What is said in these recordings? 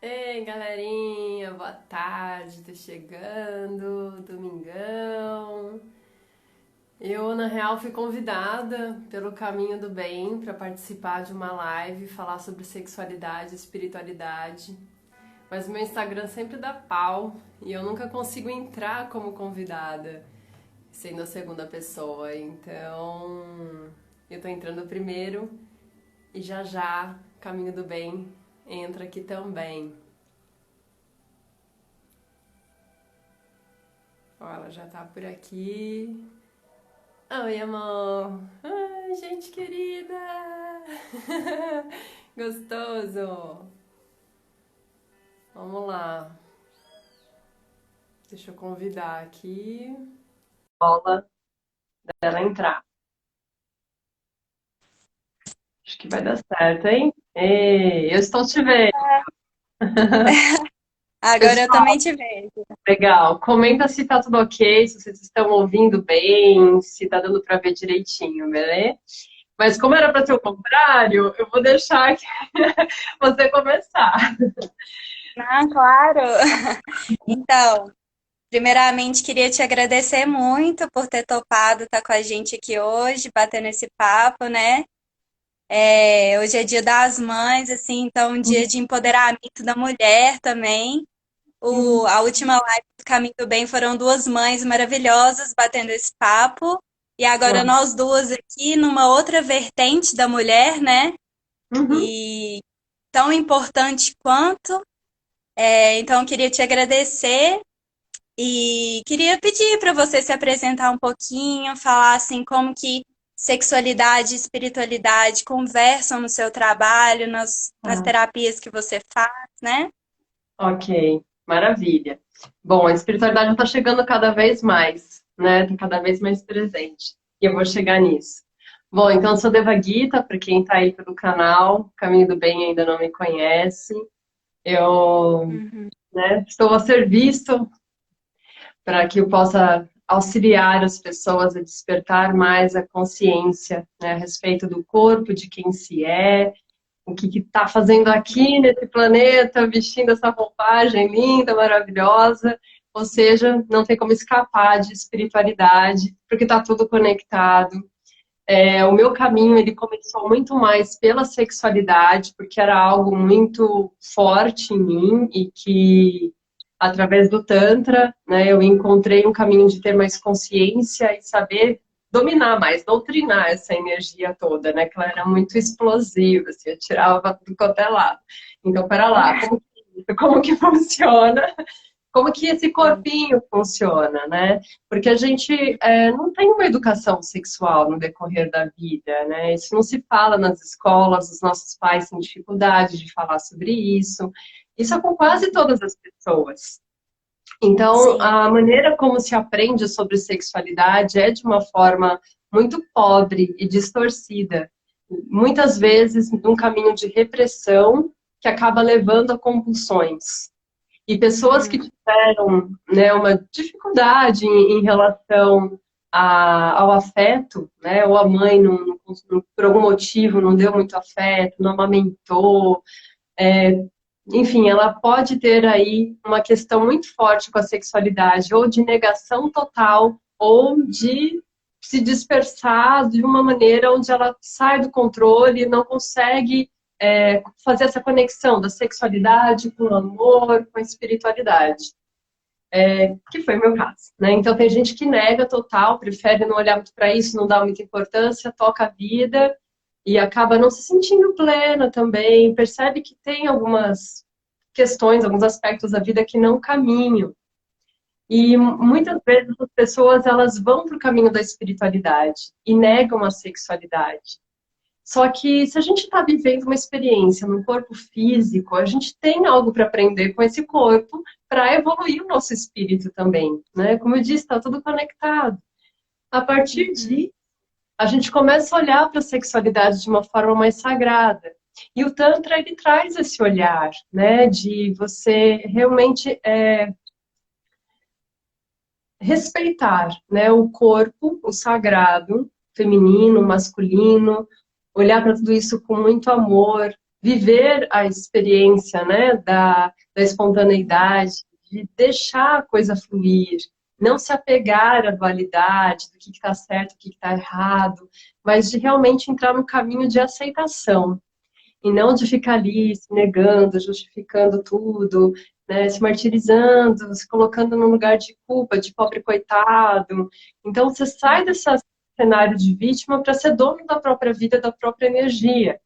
Ei, galerinha, boa tarde, tô chegando, domingão. Eu, na real, fui convidada pelo Caminho do Bem para participar de uma live e falar sobre sexualidade e espiritualidade. Mas meu Instagram sempre dá pau e eu nunca consigo entrar como convidada, sendo a segunda pessoa. Então, eu tô entrando primeiro e já já Caminho do Bem entra aqui também. Ó, ela já tá por aqui. Oi, amor. Ai, gente querida. Gostoso. Vamos lá. Deixa eu convidar aqui. Bola dela entrar. Acho que vai dar certo, hein? Ei, eu estou te vendo. Agora eu Pessoal, também te vejo. legal. Comenta se tá tudo ok, se vocês estão ouvindo bem, se tá dando pra ver direitinho, beleza? Mas como era para ser o contrário, eu vou deixar aqui você começar. Ah, claro. Então, primeiramente queria te agradecer muito por ter topado estar com a gente aqui hoje, batendo esse papo, né? Hoje é Dia das Mães, assim, então um dia de empoderamento da mulher também. A última live do Caminho do Bem foram duas mães maravilhosas batendo esse papo. E agora nós duas aqui numa outra vertente da mulher, né? Uhum. E tão importante quanto. Então, eu queria te agradecer e queria pedir para você se apresentar um pouquinho, falar assim como que sexualidade e espiritualidade conversam no seu trabalho, nas Tá. terapias que você faz, né? Ok, maravilha. Bom, a espiritualidade está chegando cada vez mais, né? Está cada vez mais presente. E eu vou chegar nisso. Bom, então eu sou Deva Gita, para quem está aí pelo canal, Caminho do Bem ainda não me conhece. Eu, Uhum. né, estou a serviço para que eu possa auxiliar as pessoas a despertar mais a consciência, né, a respeito do corpo, de quem se é, o que está fazendo aqui nesse planeta, vestindo essa roupagem linda, maravilhosa. Ou seja, não tem como escapar de espiritualidade, porque está tudo conectado. O meu caminho ele começou muito mais pela sexualidade, porque era algo muito forte em mim e que através do Tantra, né, eu encontrei um caminho de ter mais consciência e saber dominar mais, doutrinar essa energia toda, né, que ela era muito explosiva, assim, eu tirava do quanto é lado. Então, para lá, como que funciona? Como que esse corpinho funciona, né? Porque a gente não tem uma educação sexual no decorrer da vida, né? Isso não se fala nas escolas, os nossos pais têm dificuldade de falar sobre isso. Isso é com quase todas as pessoas. Então, Sim. a maneira como se aprende sobre sexualidade é de uma forma muito pobre e distorcida. Muitas vezes, num caminho de repressão que acaba levando a compulsões. E pessoas que Uhum. tiveram, né, uma dificuldade em relação ao afeto, né, ou a mãe, por algum motivo, não deu muito afeto, não amamentou, enfim, ela pode ter aí uma questão muito forte com a sexualidade, ou de negação total, ou de se dispersar de uma maneira onde ela sai do controle e não consegue fazer essa conexão da sexualidade com o amor, com a espiritualidade, que foi o meu caso, né? Então tem gente que nega total, prefere não olhar muito para isso, não dá muita importância, toca a vida e acaba não se sentindo plena também, percebe que tem algumas questões, alguns aspectos da vida que não caminham. E muitas vezes as pessoas elas vão para o caminho da espiritualidade e negam a sexualidade. Só que se a gente está vivendo uma experiência no corpo físico, a gente tem algo para aprender com esse corpo para evoluir o nosso espírito também, né? Como eu disse, está tudo conectado. A partir Uhum. de a gente começa a olhar para a sexualidade de uma forma mais sagrada. E o Tantra, ele traz esse olhar, né, de você realmente respeitar, né, o corpo, o sagrado, feminino, masculino, olhar para tudo isso com muito amor, viver a experiência, né, da espontaneidade, de deixar a coisa fluir, não se apegar à dualidade do que está certo, o que está errado, mas de realmente entrar no caminho de aceitação. E não de ficar ali se negando, justificando tudo, né, se martirizando, se colocando num lugar de culpa, de pobre coitado. Então você sai desse cenário de vítima para ser dono da própria vida, da própria energia.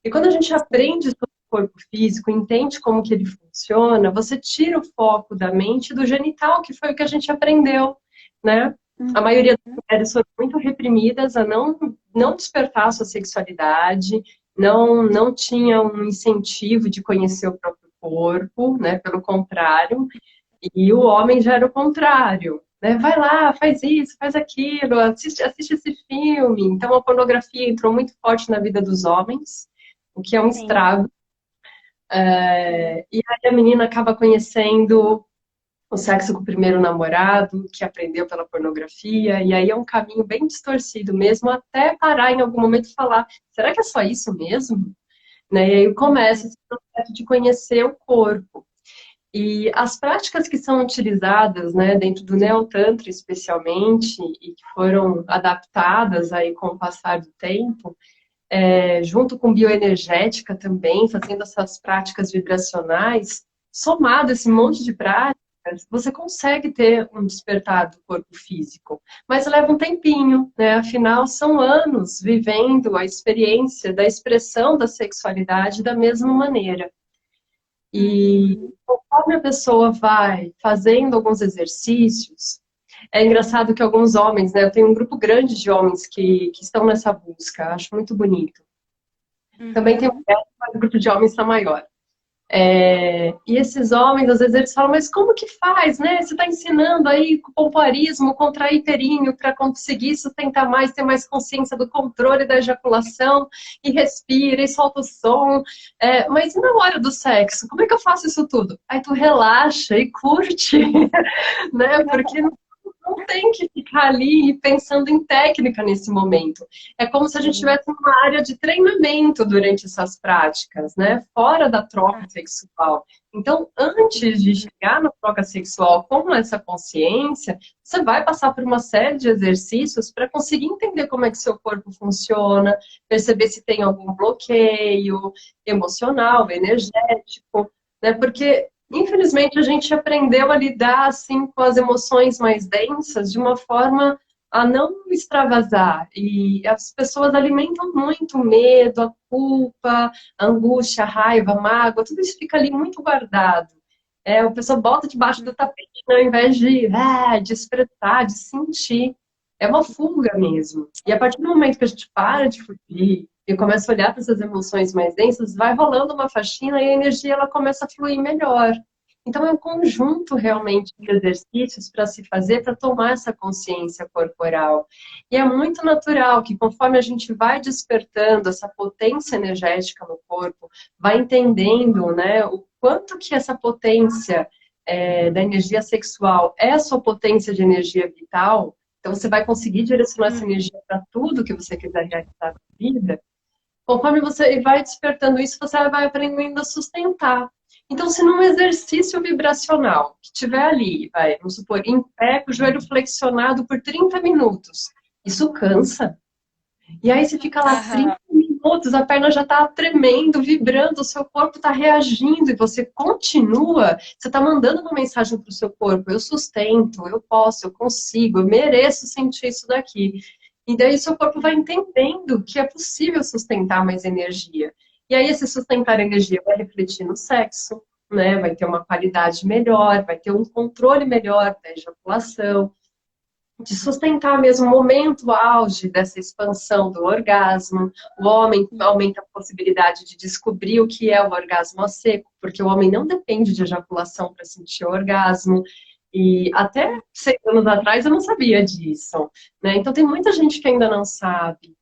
E quando a gente aprende sobre o corpo físico, entende como que ele funciona, você tira o foco da mente e do genital, que foi o que a gente aprendeu, né? A maioria das mulheres foram muito reprimidas a não despertar a sua sexualidade, não tinha um incentivo de conhecer o próprio corpo, né? Pelo contrário, e o homem já era o contrário. Né? Vai lá, faz isso, faz aquilo, assiste esse filme. Então a pornografia entrou muito forte na vida dos homens, o que é um Sim. estrago. E aí a menina acaba conhecendo o sexo com o primeiro namorado, que aprendeu pela pornografia, e aí é um caminho bem distorcido mesmo, até parar em algum momento e falar, será que é só isso mesmo? Né? E aí começa esse processo de conhecer o corpo. E as práticas que são utilizadas, né, dentro do Neotantra especialmente, e que foram adaptadas aí com o passar do tempo, junto com bioenergética também, fazendo essas práticas vibracionais, somado esse monte de práticas, você consegue ter um despertar do corpo físico. Mas leva um tempinho, né? Afinal, são anos vivendo a experiência da expressão da sexualidade da mesma maneira. E conforme a pessoa vai fazendo alguns exercícios, é engraçado que alguns homens, né? Eu tenho um grupo grande de homens que estão nessa busca, acho muito bonito. Também tem mulheres, mas o grupo de homens está maior. E esses homens, às vezes, eles falam, mas como que faz, né? Você está ensinando aí com pompoarismo, contrair períneo para conseguir sustentar mais, ter mais consciência do controle da ejaculação, e respira, e solta o som. Mas e na hora do sexo? Como é que eu faço isso tudo? Aí tu relaxa e curte, né? Porque não tem que ficar ali pensando em técnica nesse momento. É como se a gente estivesse numa área de treinamento durante essas práticas, né? Fora da troca sexual. Então, antes de chegar na troca sexual com essa consciência, você vai passar por uma série de exercícios para conseguir entender como é que seu corpo funciona, perceber se tem algum bloqueio emocional, energético, né? Porque infelizmente, a gente aprendeu a lidar assim com as emoções mais densas de uma forma a não extravasar. E as pessoas alimentam muito o medo, a culpa, a angústia, a raiva, a mágoa, tudo isso fica ali muito guardado. A pessoa bota debaixo do tapete, né, ao invés de expressar, de sentir. É uma fuga mesmo. E a partir do momento que a gente para de fugir e começa a olhar para essas emoções mais densas, vai rolando uma faxina e a energia ela começa a fluir melhor. Então é um conjunto realmente de exercícios para se fazer para tomar essa consciência corporal. E é muito natural que conforme a gente vai despertando essa potência energética no corpo, vai entendendo, né, o quanto que essa potência da energia sexual é a sua potência de energia vital, então você vai conseguir direcionar essa energia para tudo que você quiser realizar na vida. Conforme você vai despertando isso, você vai aprendendo a sustentar. Então, se num exercício vibracional que tiver ali, vamos supor, em pé, com o joelho flexionado por 30 minutos, isso cansa. E aí você fica lá 30 minutos, a perna já está tremendo, vibrando, o seu corpo está reagindo e você continua, você está mandando uma mensagem para o seu corpo, eu sustento, eu posso, eu consigo, eu mereço sentir isso daqui. E daí seu corpo vai entendendo que é possível sustentar mais energia. E aí esse sustentar energia vai refletir no sexo, né? Vai ter uma qualidade melhor, vai ter um controle melhor da ejaculação, de sustentar mesmo o momento auge dessa expansão do orgasmo. O homem aumenta a possibilidade de descobrir o que é o orgasmo a seco, porque o homem não depende de ejaculação para sentir o orgasmo. E até 6 anos atrás eu não sabia disso, né? Então tem muita gente que ainda não sabe.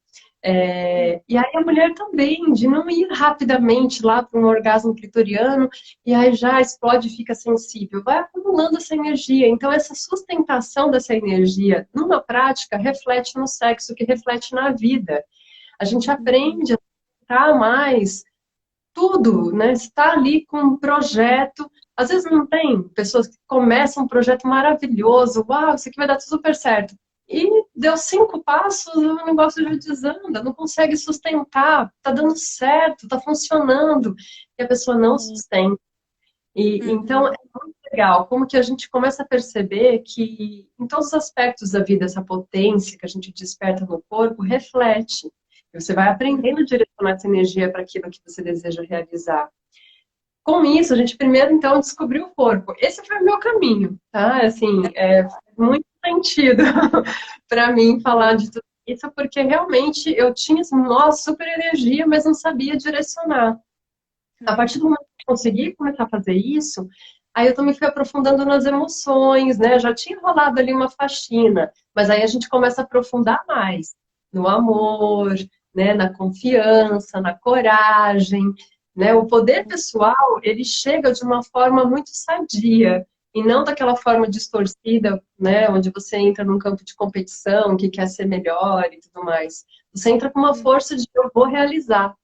E aí a mulher também, de não ir rapidamente lá para um orgasmo clitoriano e aí já explode e fica sensível. Vai acumulando essa energia. Então essa sustentação dessa energia numa prática reflete no sexo, que reflete na vida. A gente aprende a sustentar mais tudo, né? Você está ali com um projeto. Às vezes não tem pessoas que começam um projeto maravilhoso, uau, isso aqui vai dar super certo. E deu 5 passos, o negócio já desanda, não consegue sustentar, tá dando certo, tá funcionando, e a pessoa não Sim. sustenta. E então é Uhum. muito legal como que a gente começa a perceber que em todos os aspectos da vida, essa potência que a gente desperta no corpo reflete. E você vai aprendendo a direcionar essa energia para aquilo que você deseja realizar. Com isso, a gente primeiro, então, descobriu o corpo. Esse foi o meu caminho, tá? Assim, faz muito sentido para mim falar de tudo isso, porque realmente eu tinha, assim, nossa, super energia, mas não sabia direcionar. A partir do momento que eu consegui começar a fazer isso, aí eu também fui aprofundando nas emoções, né? Já tinha rolado ali uma faxina, mas aí a gente começa a aprofundar mais no amor, né? Na confiança, na coragem, né? O poder pessoal, ele chega de uma forma muito sadia e não daquela forma distorcida, né? Onde você entra num campo de competição, que quer ser melhor e tudo mais. Você entra com uma força de eu vou realizar.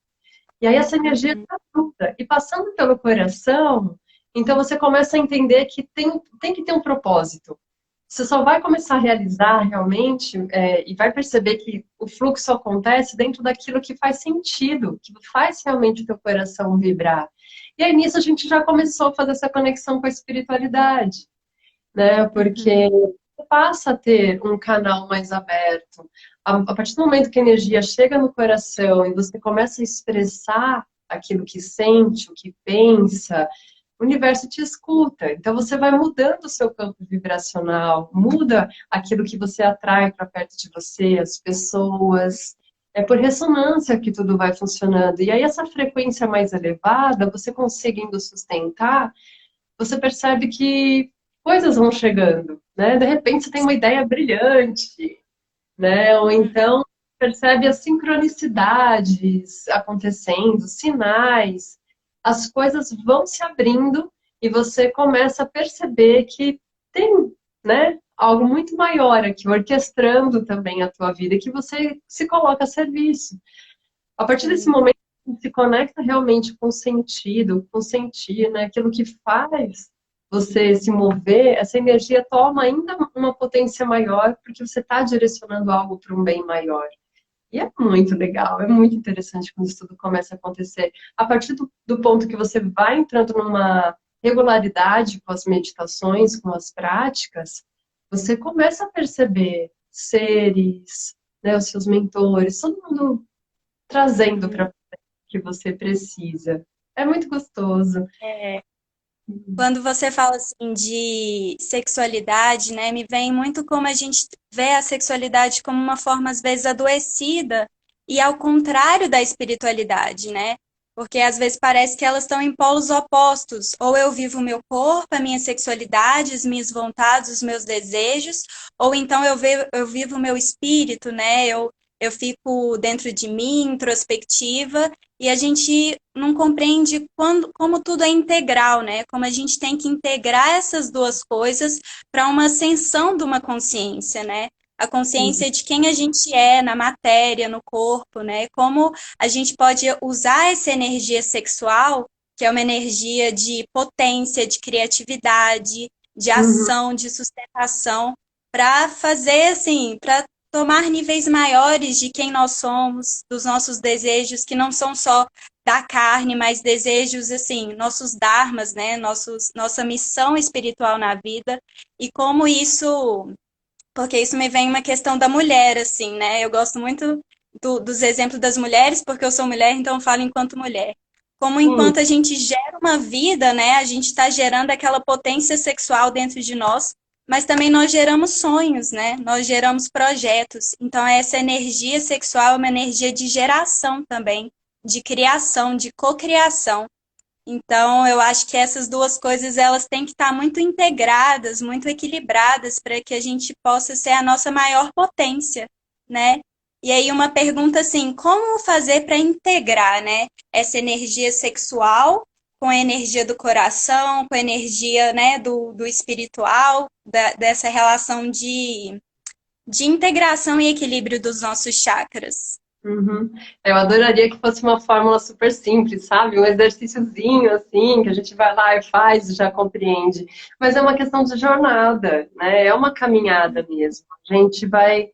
E aí essa energia Uhum. capta. E passando pelo coração, então você começa a entender que tem que ter um propósito. Você só vai começar a realizar realmente e vai perceber que o fluxo acontece dentro daquilo que faz sentido, que faz realmente o teu coração vibrar. E aí nisso a gente já começou a fazer essa conexão com a espiritualidade, né? Porque Uhum. você passa a ter um canal mais aberto. A partir do momento que a energia chega no coração e você começa a expressar aquilo que sente, o que pensa, o universo te escuta. Então você vai mudando o seu campo vibracional, muda aquilo que você atrai para perto de você, as pessoas. É por ressonância que tudo vai funcionando. E aí essa frequência mais elevada, você conseguindo sustentar, você percebe que coisas vão chegando, né? De repente você tem uma ideia brilhante, né? Ou então percebe as sincronicidades acontecendo, sinais, as coisas vão se abrindo e você começa a perceber que tem, né, algo muito maior aqui, orquestrando também a tua vida, que você se coloca a serviço. A partir desse Sim. momento, se conecta realmente com o sentido, com o sentir, né? Aquilo que faz você se mover, essa energia toma ainda uma potência maior, porque você está direcionando algo para um bem maior. E é muito legal, é muito interessante quando isso tudo começa a acontecer. A partir do ponto que você vai entrando numa regularidade com as meditações, com as práticas, você começa a perceber seres, né, os seus mentores, todo mundo trazendo Uhum. para o que você precisa. É muito gostoso. É. Quando você fala assim de sexualidade, né, me vem muito como a gente vê a sexualidade como uma forma às vezes adoecida e ao contrário da espiritualidade, né? Porque às vezes parece que elas estão em polos opostos. Ou eu vivo o meu corpo, a minha sexualidade, as minhas vontades, os meus desejos, ou então eu vivo o meu espírito, né? Eu fico dentro de mim, introspectiva, e a gente não compreende como tudo é integral, né? Como a gente tem que integrar essas duas coisas para uma ascensão de uma consciência, né? A consciência de quem a gente é na matéria, no corpo, né? Como a gente pode usar essa energia sexual, que é uma energia de potência, de criatividade, de Uhum. ação, de sustentação, para fazer assim, para tomar níveis maiores de quem nós somos, dos nossos desejos, que não são só da carne, mas desejos, assim, nossos dharmas, né? Nossa missão espiritual na vida. E como isso. Porque isso me vem uma questão da mulher, assim, né? Eu gosto muito dos exemplos das mulheres, porque eu sou mulher, então eu falo enquanto mulher. Como Sim. enquanto a gente gera uma vida, né? A gente está gerando aquela potência sexual dentro de nós, mas também nós geramos sonhos, né? Nós geramos projetos. Então, essa energia sexual é uma energia de geração também, de criação, de cocriação. Então, eu acho que essas duas coisas elas têm que estar muito integradas, muito equilibradas para que a gente possa ser a nossa maior potência, né? E aí uma pergunta assim, como fazer para integrar, né, essa energia sexual com a energia do coração, com a energia, né, do espiritual, dessa relação de integração e equilíbrio dos nossos chakras? Uhum. Eu adoraria que fosse uma fórmula super simples, sabe? Um exercíciozinho assim, que a gente vai lá e faz e já compreende. Mas é uma questão de jornada, né? É uma caminhada mesmo. A gente vai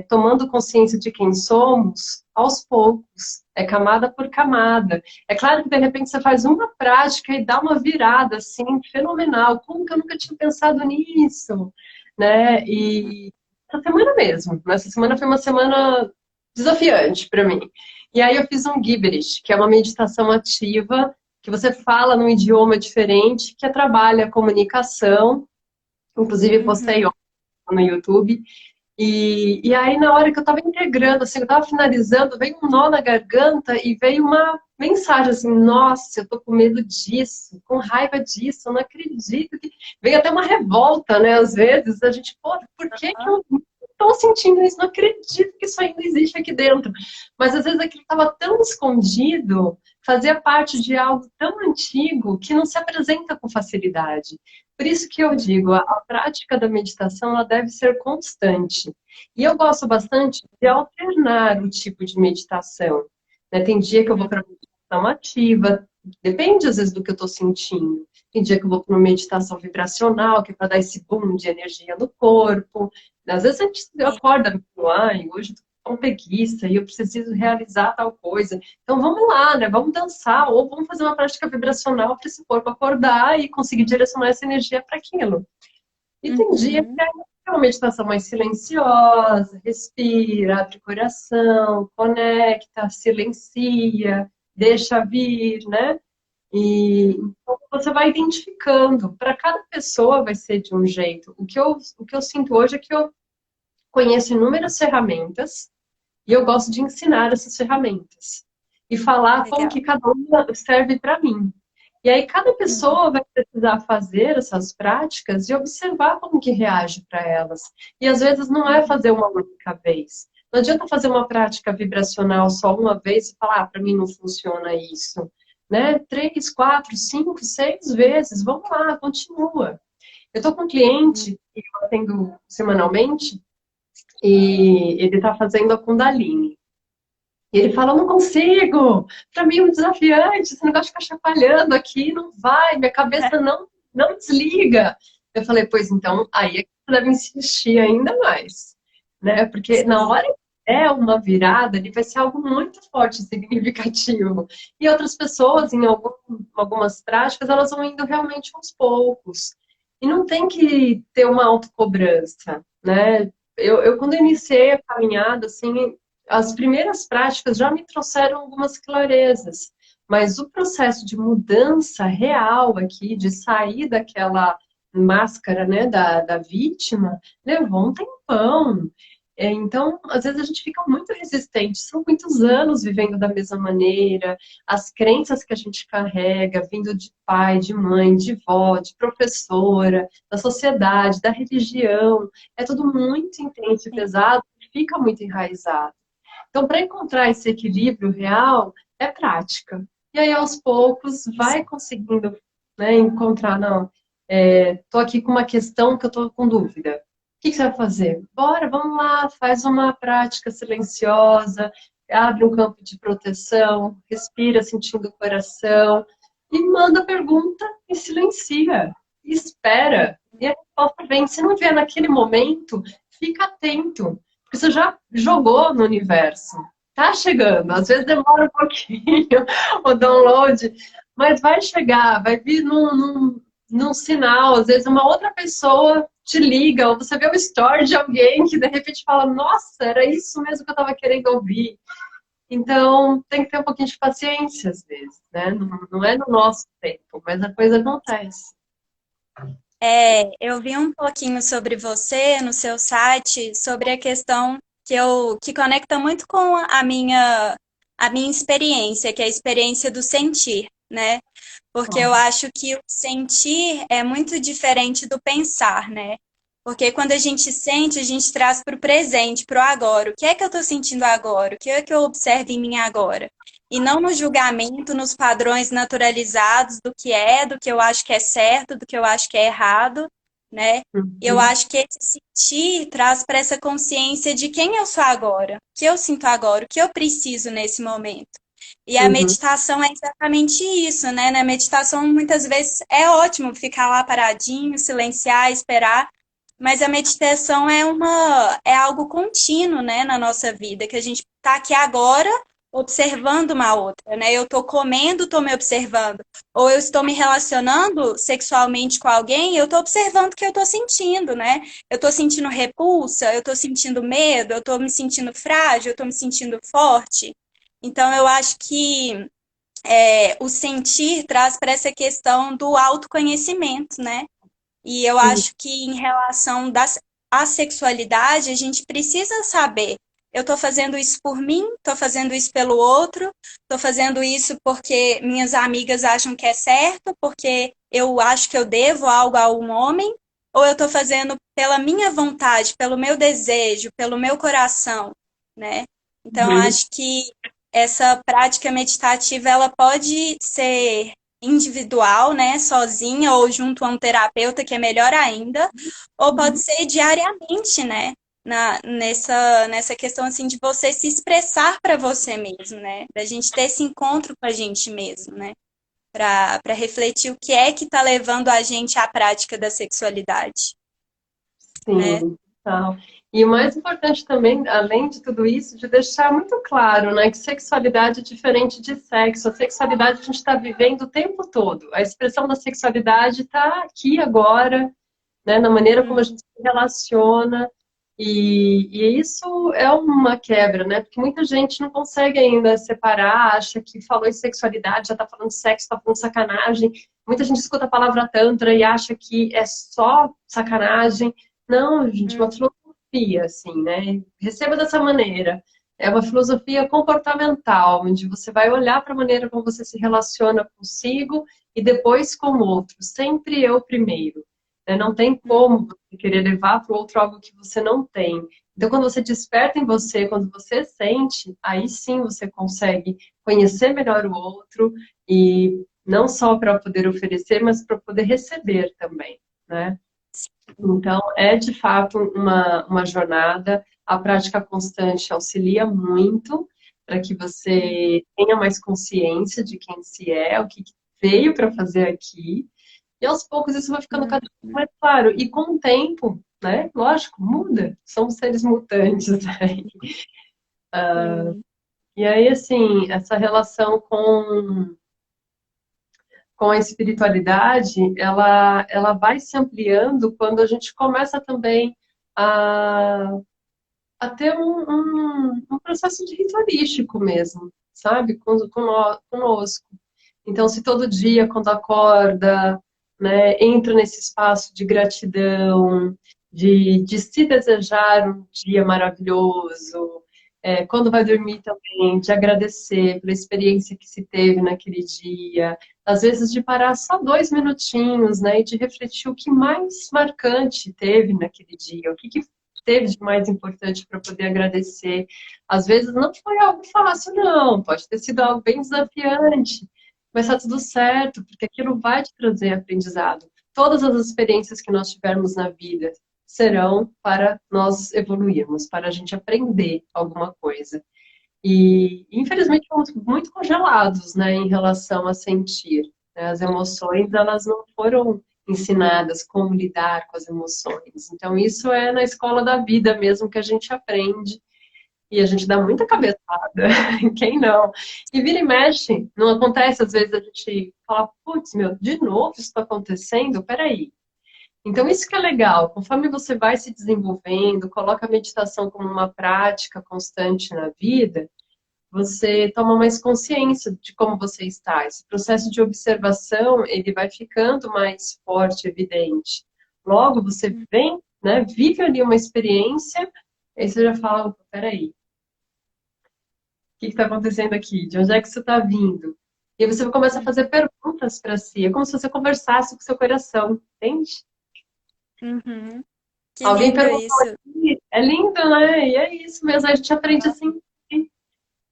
tomando consciência de quem somos aos poucos, é camada por camada. É claro que de repente você faz uma prática e dá uma virada assim fenomenal. Como que eu nunca tinha pensado nisso, né? E essa semana mesmo. Essa semana foi uma semana desafiante para mim. E aí eu fiz um Gibberish, que é uma meditação ativa, que você fala num idioma diferente, que trabalha a comunicação. Inclusive postei Uhum. ontem no YouTube. E aí, na hora que eu estava integrando, assim, eu estava finalizando, veio um nó na garganta e veio uma mensagem assim: nossa, eu tô com medo disso, com raiva disso, eu não acredito que. Veio até uma revolta, né? Às vezes, a gente, pô, por que que eu estou sentindo isso? Não acredito que isso ainda existe aqui dentro. Mas às vezes aquilo estava tão escondido, fazia parte de algo tão antigo que não se apresenta com facilidade. Por isso que eu digo, a prática da meditação ela deve ser constante. E eu gosto bastante de alternar o tipo de meditação, né? Tem dia que eu vou para meditação ativa, depende às vezes do que eu estou sentindo. Tem dia que eu vou para uma meditação vibracional, que é para dar esse boom de energia no corpo. Às vezes a gente acorda, ai, hoje eu tô com preguiça e eu preciso realizar tal coisa. Então vamos lá, né? Vamos dançar ou vamos fazer uma prática vibracional para esse corpo acordar e conseguir direcionar essa energia para aquilo. E tem dia Uhum. que é uma meditação mais silenciosa, respira, abre o coração, conecta, silencia, deixa vir, né? E então você vai identificando. Para cada pessoa vai ser de um jeito. O que eu sinto hoje é que eu conheço inúmeras ferramentas e eu gosto de ensinar essas ferramentas e falar como Legal. que cada uma serve para mim. E aí cada Uhum. pessoa vai precisar fazer essas práticas e observar como que reage para elas. E às vezes não é Uhum. fazer uma única vez. Não adianta fazer uma prática vibracional só uma vez e falar, ah, para mim não funciona isso. Né? 3, 4, 5, 6 vezes, vamos lá, continua. Eu estou com um cliente que eu atendo semanalmente e ele está fazendo a Kundalini. E ele fala, eu não consigo, para mim é um desafiante, esse negócio de ficar chacoalhando aqui, não vai, minha cabeça não desliga. Eu falei, pois então, aí é que você deve insistir ainda mais, né? Porque na Sim. hora que é uma virada, ele vai ser algo muito forte e significativo. E outras pessoas, em algumas práticas, elas vão indo realmente aos poucos. E não tem que ter uma autocobrança, né? Eu quando iniciei a caminhada, assim, as primeiras práticas já me trouxeram algumas clarezas, mas o processo de mudança real aqui, de sair daquela máscara, né, da vítima, levou um tempão. Então, às vezes a gente fica muito resistente, são muitos anos vivendo da mesma maneira, as crenças que a gente carrega, vindo de pai, de mãe, de vó, de professora, da sociedade, da religião, é tudo muito intenso e pesado, fica muito enraizado. Então, para encontrar esse equilíbrio real, é prática. E aí, aos poucos, vai conseguindo, né, encontrar, não, tô aqui com uma questão que eu tô com dúvida. O que que você vai fazer? Bora, vamos lá, faz uma prática silenciosa, abre um campo de proteção, respira sentindo o coração e manda a pergunta e silencia. E espera. E a resposta vem. Se não vier naquele momento, fica atento. Porque você já jogou no universo. Tá chegando. Às vezes demora um pouquinho o download, mas vai chegar, vai vir num sinal. Às vezes uma outra pessoa te liga, ou você vê o story de alguém que de repente fala, nossa, era isso mesmo que eu estava querendo ouvir. Então, tem que ter um pouquinho de paciência às vezes, né? Não é no nosso tempo, mas a coisa acontece. Eu vi um pouquinho sobre você no seu site, sobre a questão que conecta muito com a minha experiência, que é a experiência do sentir, né? Porque eu acho que o sentir é muito diferente do pensar, né? Porque quando a gente sente, a gente traz para o presente, para o agora. O que é que eu estou sentindo agora? O que é que eu observo em mim agora? E não no julgamento, nos padrões naturalizados do que eu acho que é certo, do que eu acho que é errado, né? Eu Uhum. acho que esse sentir traz para essa consciência de quem eu sou agora, o que eu sinto agora, o que eu preciso nesse momento. E a Uhum. meditação é exatamente isso, né? Na meditação, muitas vezes é ótimo ficar lá paradinho, silenciar, esperar, mas a meditação é algo contínuo, né, na nossa vida, que a gente está aqui agora observando uma outra, né? Eu estou comendo, estou me observando. Ou eu estou me relacionando sexualmente com alguém, eu estou observando o que eu estou sentindo, né? Eu estou sentindo repulsa, eu estou sentindo medo, eu estou me sentindo frágil, eu estou me sentindo forte. Então, eu acho que o sentir traz para essa questão do autoconhecimento, né? E eu Sim. acho que em relação à sexualidade, a gente precisa saber. Eu estou fazendo isso por mim, estou fazendo isso pelo outro, estou fazendo isso porque minhas amigas acham que é certo, porque eu acho que eu devo algo a um homem, ou eu estou fazendo pela minha vontade, pelo meu desejo, pelo meu coração, né? Então, eu Uhum. acho que essa prática meditativa ela pode ser individual, né, sozinha ou junto a um terapeuta, que é melhor ainda, ou pode Uhum. ser diariamente, né, nessa questão assim de você se expressar para você mesmo, né, da gente ter esse encontro com a gente mesmo, né, para refletir o que é que está levando a gente à prática da sexualidade, né? Sim, tal. E o mais importante também, além de tudo isso, de deixar muito claro, né, que sexualidade é diferente de sexo. A sexualidade a gente está vivendo o tempo todo. A expressão da sexualidade está aqui agora, né, na maneira como a Hum, gente se relaciona. E isso é uma quebra, né? Porque muita gente não consegue ainda separar, acha que falou em sexualidade, já está falando de sexo, está falando de sacanagem. Muita gente escuta a palavra tantra e acha que é só sacanagem. Não, gente, é hum, uma filosofia, assim, né? Receba dessa maneira. É uma filosofia comportamental, onde você vai olhar para a maneira como você se relaciona consigo e depois com o outro. Sempre eu primeiro, né? Não tem como você querer levar para o outro algo que você não tem. Então, quando você desperta em você, quando você sente, aí sim você consegue conhecer melhor o outro e não só para poder oferecer, mas para poder receber também, né? Então, é de fato uma jornada. A prática constante auxilia muito para que você tenha mais consciência de quem se é, o que veio para fazer aqui. E aos poucos isso vai ficando hum, cada vez mais claro. E com o tempo, né? Lógico, muda. Somos seres mutantes, né? hum, E aí, assim, essa relação com a espiritualidade, ela vai se ampliando quando a gente começa também a, a ter um processo de ritualístico mesmo, sabe? Conosco. Então, se todo dia, quando acorda, né, entra nesse espaço de gratidão, de se desejar um dia maravilhoso, quando vai dormir também, de agradecer pela experiência que se teve naquele dia, às vezes de parar só 2 minutinhos, né, e de refletir o que mais marcante teve naquele dia, o que teve de mais importante para poder agradecer. Às vezes não foi algo fácil, não, pode ter sido algo bem desafiante, mas tá tudo certo, porque aquilo vai te trazer aprendizado. Todas as experiências que nós tivermos na vida serão para nós evoluirmos, para a gente aprender alguma coisa. E, infelizmente, fomos muito congelados, né, em relação a sentir, né? As emoções, elas não foram ensinadas como lidar com as emoções. Então, isso é na escola da vida mesmo que a gente aprende e a gente dá muita cabeçada, quem não? E vira e mexe, não acontece, às vezes a gente fala, putz, meu, de novo isso está acontecendo? Peraí. Então, isso que é legal, conforme você vai se desenvolvendo, coloca a meditação como uma prática constante na vida, você toma mais consciência de como você está. Esse processo de observação, ele vai ficando mais forte, evidente. Logo, você vem, né, vive ali uma experiência, aí você já fala, opa, peraí, que está acontecendo aqui? De onde é que isso está vindo? E aí você começa a fazer perguntas para si. É como se você conversasse com o seu coração, entende? uhum. Que Alguém lindo perguntou isso. aqui, é lindo, né? E é isso mesmo, a gente aprende assim.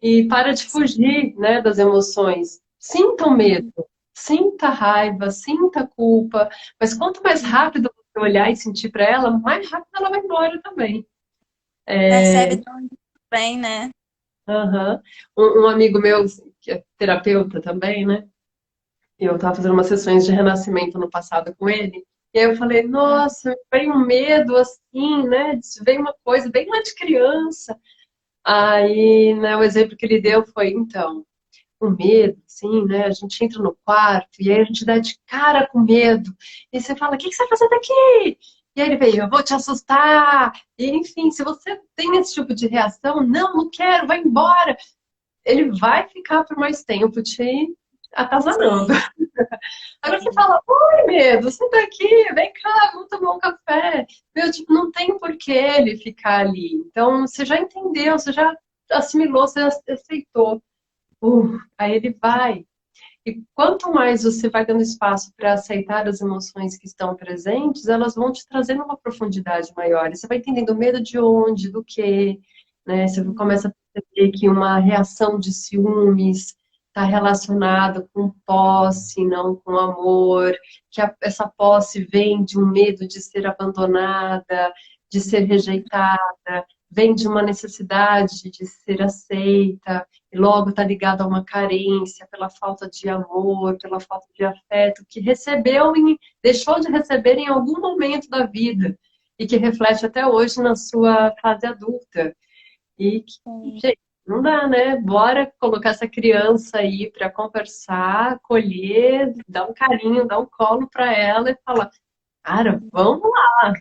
E para de fugir, né, das emoções. Sinta o medo, sinta a raiva, sinta a culpa, mas quanto mais rápido você olhar e sentir para ela, mais rápido ela vai embora também. Percebe de onde vem, né? Aham. Um amigo meu, que é terapeuta também, né? Eu estava fazendo umas sessões de renascimento no passado com ele. E aí eu falei, nossa, vem um medo assim, né? Vem uma coisa bem lá de criança. Aí, né, o exemplo que ele deu foi, então, o medo, assim, né? A gente entra no quarto e aí a gente dá de cara com medo. E você fala, o que que você vai fazer daqui? E aí ele veio, eu vou te assustar. E, enfim, se você tem esse tipo de reação, não, não quero, vai embora. Ele vai ficar por mais tempo te atazanando. Sim, Agora você sim. fala, oi, medo, você tá aqui, vem cá, vamos tomar um café. Meu, tipo, não tem por que ele ficar ali. Então, você já entendeu, você já assimilou, você aceitou. Aí ele vai. E quanto mais você vai dando espaço para aceitar as emoções que estão presentes, elas vão te trazendo uma profundidade maior. E você vai entendendo o medo de onde, do quê, né? Você começa a perceber que uma reação de ciúmes está relacionada com posse, não com amor, que essa posse vem de um medo de ser abandonada, de ser rejeitada, vem de uma necessidade de ser aceita, e logo está ligado a uma carência pela falta de amor, pela falta de afeto, que recebeu e deixou de receber em algum momento da vida, e que reflete até hoje na sua fase adulta. E que, Sim. gente, não dá, né? Bora colocar essa criança aí para conversar, acolher, dar um carinho, dar um colo para ela e falar: cara, vamos lá,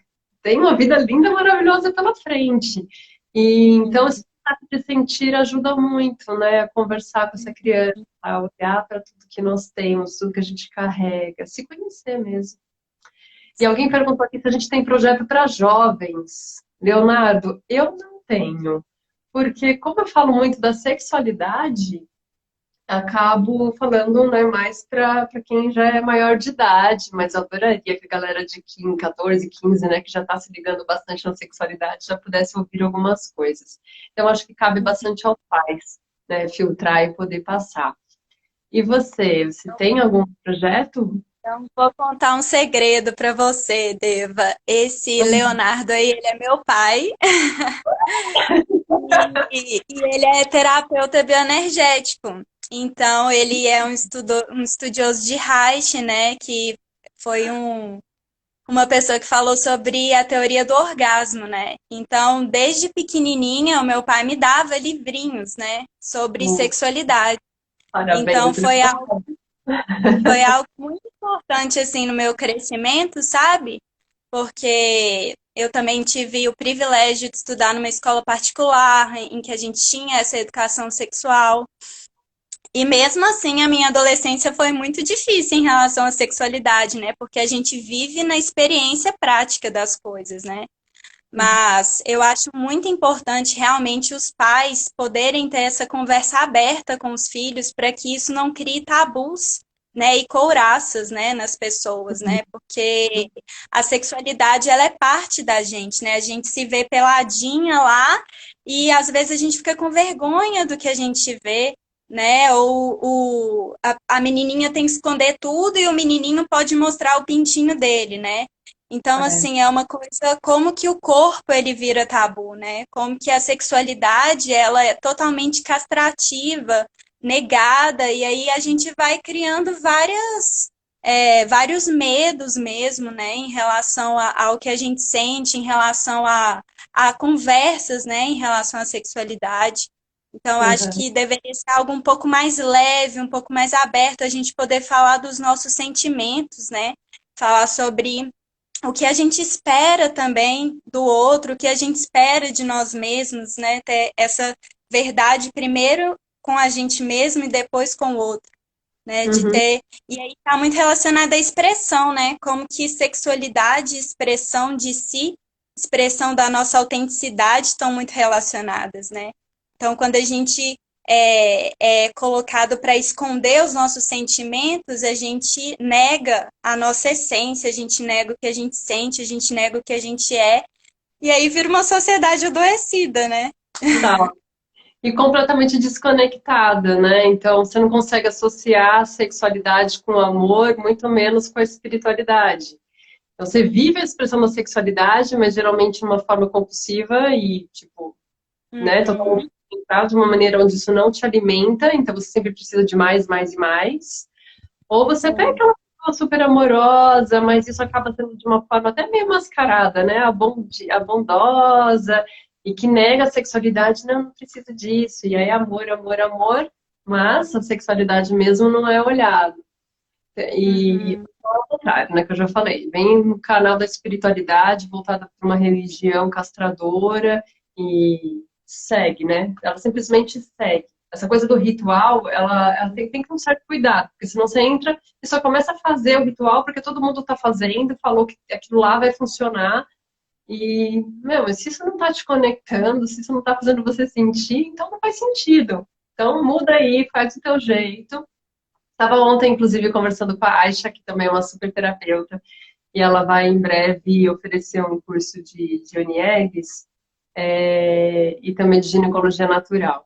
tem uma vida linda, maravilhosa pela frente. E então esse estado de sentir ajuda muito, né? A conversar com essa criança, a olhar para tudo que nós temos, tudo que a gente carrega, se conhecer mesmo. E alguém perguntou aqui se a gente tem projeto para jovens. Leonardo, eu não tenho. Porque como eu falo muito da sexualidade, acabo falando, né, mais para quem já é maior de idade, mas eu adoraria que a galera de 15, 14, 15, né, que já está se ligando bastante na sexualidade, já pudesse ouvir algumas coisas. Então, acho que cabe bastante aos pais, né, filtrar e poder passar. E você tem algum projeto? Então, vou contar um segredo para você, Deva. Esse Leonardo aí, ele é meu pai e ele é terapeuta bioenergético. Então, ele é um estudioso de Reich, né? Que foi uma pessoa que falou sobre a teoria do orgasmo, né? Então, desde pequenininha, o meu pai me dava livrinhos, né? Sobre sexualidade. Então, Parabéns. foi algo muito importante, assim, no meu crescimento, sabe? Porque eu também tive o privilégio de estudar numa escola particular, em que a gente tinha essa educação sexual. E mesmo assim, a minha adolescência foi muito difícil em relação à sexualidade, né? Porque a gente vive na experiência prática das coisas, né? Mas eu acho muito importante realmente os pais poderem ter essa conversa aberta com os filhos para que isso não crie tabus, né, e couraças, né, nas pessoas, né? Porque a sexualidade ela é parte da gente, né? A gente se vê peladinha lá e às vezes a gente fica com vergonha do que a gente vê, né? Ou a menininha tem que esconder tudo e o menininho pode mostrar o pintinho dele, né? Então, É, assim, é uma coisa como que o corpo ele vira tabu, né? Como que a sexualidade ela é totalmente castrativa, negada, e aí a gente vai criando vários medos mesmo, né? Em relação ao que a gente sente, em relação a conversas, né? Em relação à sexualidade. Então, acho uhum, que deveria ser algo um pouco mais leve, um pouco mais aberto, a gente poder falar dos nossos sentimentos, né? Falar sobre o que a gente espera também do outro, o que a gente espera de nós mesmos, né? Ter essa verdade primeiro com a gente mesmo e depois com o outro, né? De uhum, ter. E aí está muito relacionado à expressão, né? Como que sexualidade, expressão de si, expressão da nossa autenticidade estão muito relacionadas, né? Então, quando a gente é colocado para esconder os nossos sentimentos, a gente nega a nossa essência, a gente nega o que a gente sente, a gente nega o que a gente é, e aí vira uma sociedade adoecida, né? tá. E completamente desconectada, né? Então você não consegue associar a sexualidade com o amor, muito menos com a espiritualidade. Então, você vive a expressão da sexualidade, mas geralmente de uma forma compulsiva e, tipo, né, totalmente Uhum. de uma maneira onde isso não te alimenta, então você sempre precisa de mais, mais e mais. Ou você pega Sim. aquela pessoa super amorosa, mas isso acaba sendo de uma forma até meio mascarada, né? A bondosa, e que nega a sexualidade, não, não precisa disso. E aí, amor, amor, amor, mas a sexualidade mesmo não é olhado. E Uhum. ao contrário, né, que eu já falei, vem no canal da espiritualidade voltada para uma religião castradora e segue, né? Ela simplesmente segue. Essa coisa do ritual, ela tem que ter um certo cuidado, porque senão você entra e só começa a fazer o ritual porque todo mundo está fazendo, falou que aquilo lá vai funcionar. E, meu, mas se isso não está te conectando, se isso não está fazendo você sentir, então não faz sentido. Então muda aí, faz o teu jeito. Estava ontem, inclusive, conversando com a Aisha, que também é uma super terapeuta, e ela vai em breve oferecer um curso de Uniegs, e também de ginecologia natural.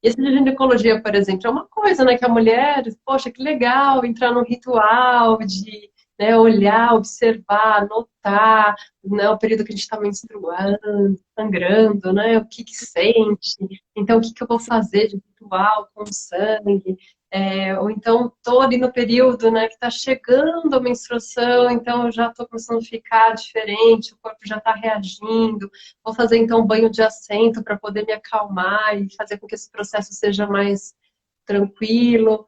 E esse de ginecologia, por exemplo, é uma coisa, né, que a mulher, poxa, que legal entrar num ritual de, né, olhar, observar, notar, né, o período que a gente está menstruando, sangrando, né, o que que sente, então o que que eu vou fazer de ritual com sangue, ou então estou ali no período, né, que está chegando a menstruação, então eu já estou começando a ficar diferente, o corpo já está reagindo, vou fazer então um banho de assento para poder me acalmar e fazer com que esse processo seja mais tranquilo.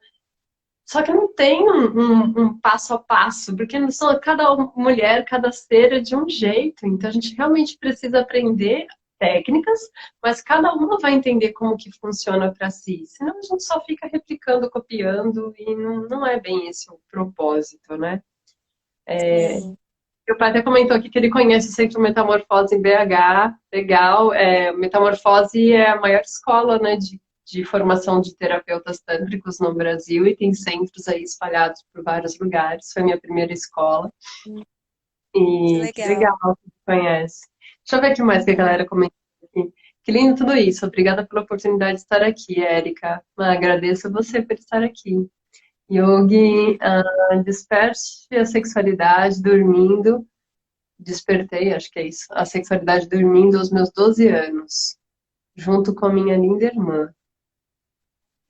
Só que não tem um passo a passo, porque não são, cada mulher, cada ser é de um jeito. Então a gente realmente precisa aprender técnicas, mas cada uma vai entender como que funciona para si. Senão a gente só fica replicando, copiando, e não é bem esse o propósito, né? Sim. Meu pai até comentou aqui que ele conhece o Centro Metamorfose em BH. Legal. Metamorfose é a maior escola, né, de formação de terapeutas tântricos no Brasil e tem centros aí espalhados por vários lugares. Foi minha primeira escola. Que E que legal. legal que você conhece. Deixa eu ver o que mais que a galera comentou aqui. Que lindo tudo isso. Obrigada pela oportunidade de estar aqui, Érica. Agradeço você por estar aqui. Yogi, desperte a sexualidade dormindo. Despertei, acho que é isso, a sexualidade dormindo aos meus 12 anos, junto com a minha linda irmã.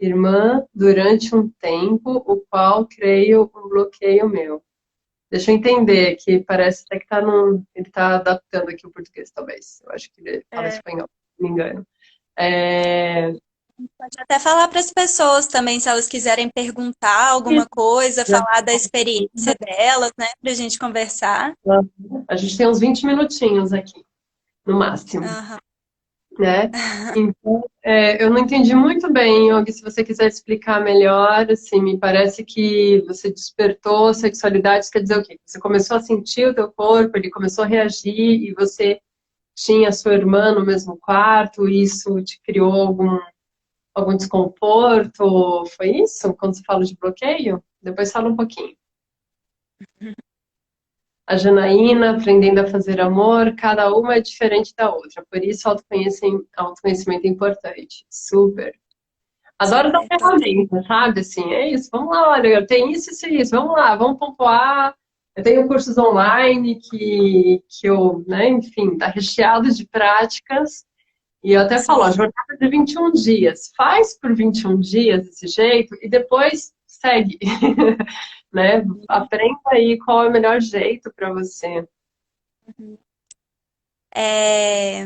Irmã, durante um tempo, o qual creio um bloqueio meu. Deixa eu entender aqui, parece até que tá ele está adaptando aqui o português, talvez. Eu acho que ele fala É. espanhol, se não me engano. É... Pode até falar para as pessoas também, se elas quiserem perguntar alguma coisa, falar da experiência delas, né, para a gente conversar. A gente tem uns 20 minutinhos aqui, no máximo. Aham. Né? Então, eu não entendi muito bem, Yogi, se você quiser explicar melhor, assim, me parece que você despertou sexualidade, quer dizer o quê? Você começou a sentir o teu corpo, ele começou a reagir e você tinha sua irmã no mesmo quarto, e isso te criou algum desconforto? Foi isso? Quando você fala de bloqueio? Depois fala um pouquinho. A Janaína, aprendendo a fazer amor, cada uma é diferente da outra, por isso autoconhecimento é importante. Super. Adoro dar Super, total. ferramenta, sabe? Assim, é isso, vamos lá, olha, eu tenho isso e isso, vamos lá, vamos pontuar. Eu tenho cursos online que eu, né, enfim, tá recheado de práticas. E eu até falo, a Sim. jornada de 21 dias. Faz por 21 dias desse jeito e depois segue, né? Aprenda aí qual é o melhor jeito para você. É,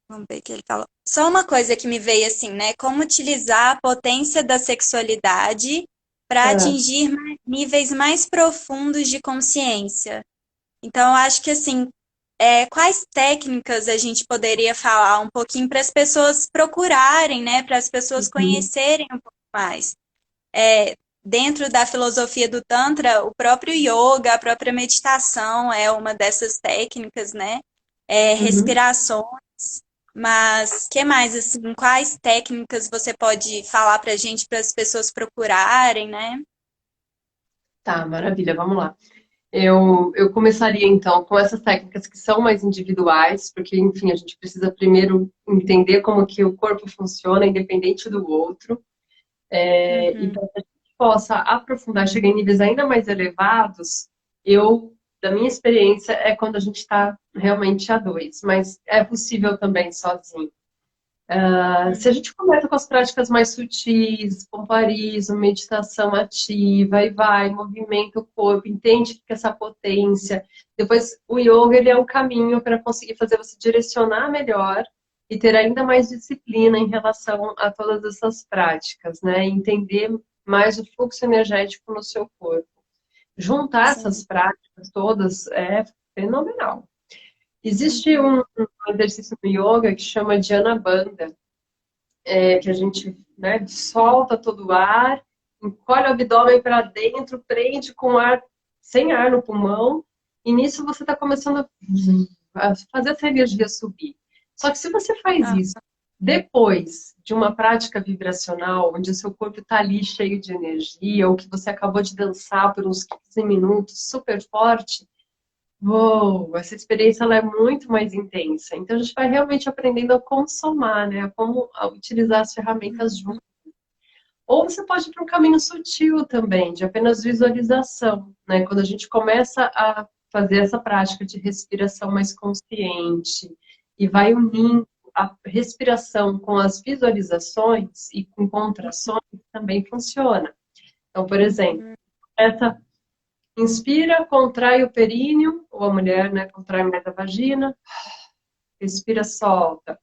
vamos ver o que ele falou. Só uma coisa que me veio assim, né? Como utilizar a potência da sexualidade para Ah, atingir níveis mais profundos de consciência. Então, eu acho que assim, quais técnicas a gente poderia falar um pouquinho para as pessoas procurarem, né? Para as pessoas uhum, conhecerem um pouco mais. É, dentro da filosofia do Tantra, o próprio yoga, a própria meditação é uma dessas técnicas, né? uhum. Respirações. Mas que mais assim? Quais técnicas você pode falar para a gente para as pessoas procurarem, né? Tá, maravilha, vamos lá. Eu começaria então com essas técnicas que são mais individuais, porque, enfim, a gente precisa primeiro entender como que o corpo funciona, independente do outro, e Uhum, para que a gente possa aprofundar, chegar em níveis ainda mais elevados, da minha experiência, é quando a gente está realmente a dois, mas é possível também sozinho. Se a gente começa com as práticas mais sutis, pompoarismo, meditação ativa, e vai, movimenta o corpo, entende que é essa potência. Depois, o yoga, ele é um caminho para conseguir fazer você direcionar melhor e ter ainda mais disciplina em relação a todas essas práticas, né? Entender mais o fluxo energético no seu corpo. Juntar Sim. essas práticas todas é fenomenal. Existe um exercício no yoga que chama Dhyana Bandha, que a gente, né, solta todo o ar, encolhe o abdômen para dentro, prende com ar, sem ar no pulmão, e nisso você está começando a fazer essa energia subir. Só que se você faz Ah, isso depois de uma prática vibracional, onde o seu corpo está ali cheio de energia, ou que você acabou de dançar por uns 15 minutos, super forte, uou, essa experiência ela é muito mais intensa. Então a gente vai realmente aprendendo a consomar, né? A como a utilizar as ferramentas juntas. Ou você pode ir para um caminho sutil também, de apenas visualização, né? Quando a gente começa a fazer essa prática de respiração mais consciente e vai unindo a respiração com as visualizações e com contrações, também funciona. Então, por exemplo, essa inspira, contrai o períneo, ou a mulher, né, contrai mais a vagina, respira, solta.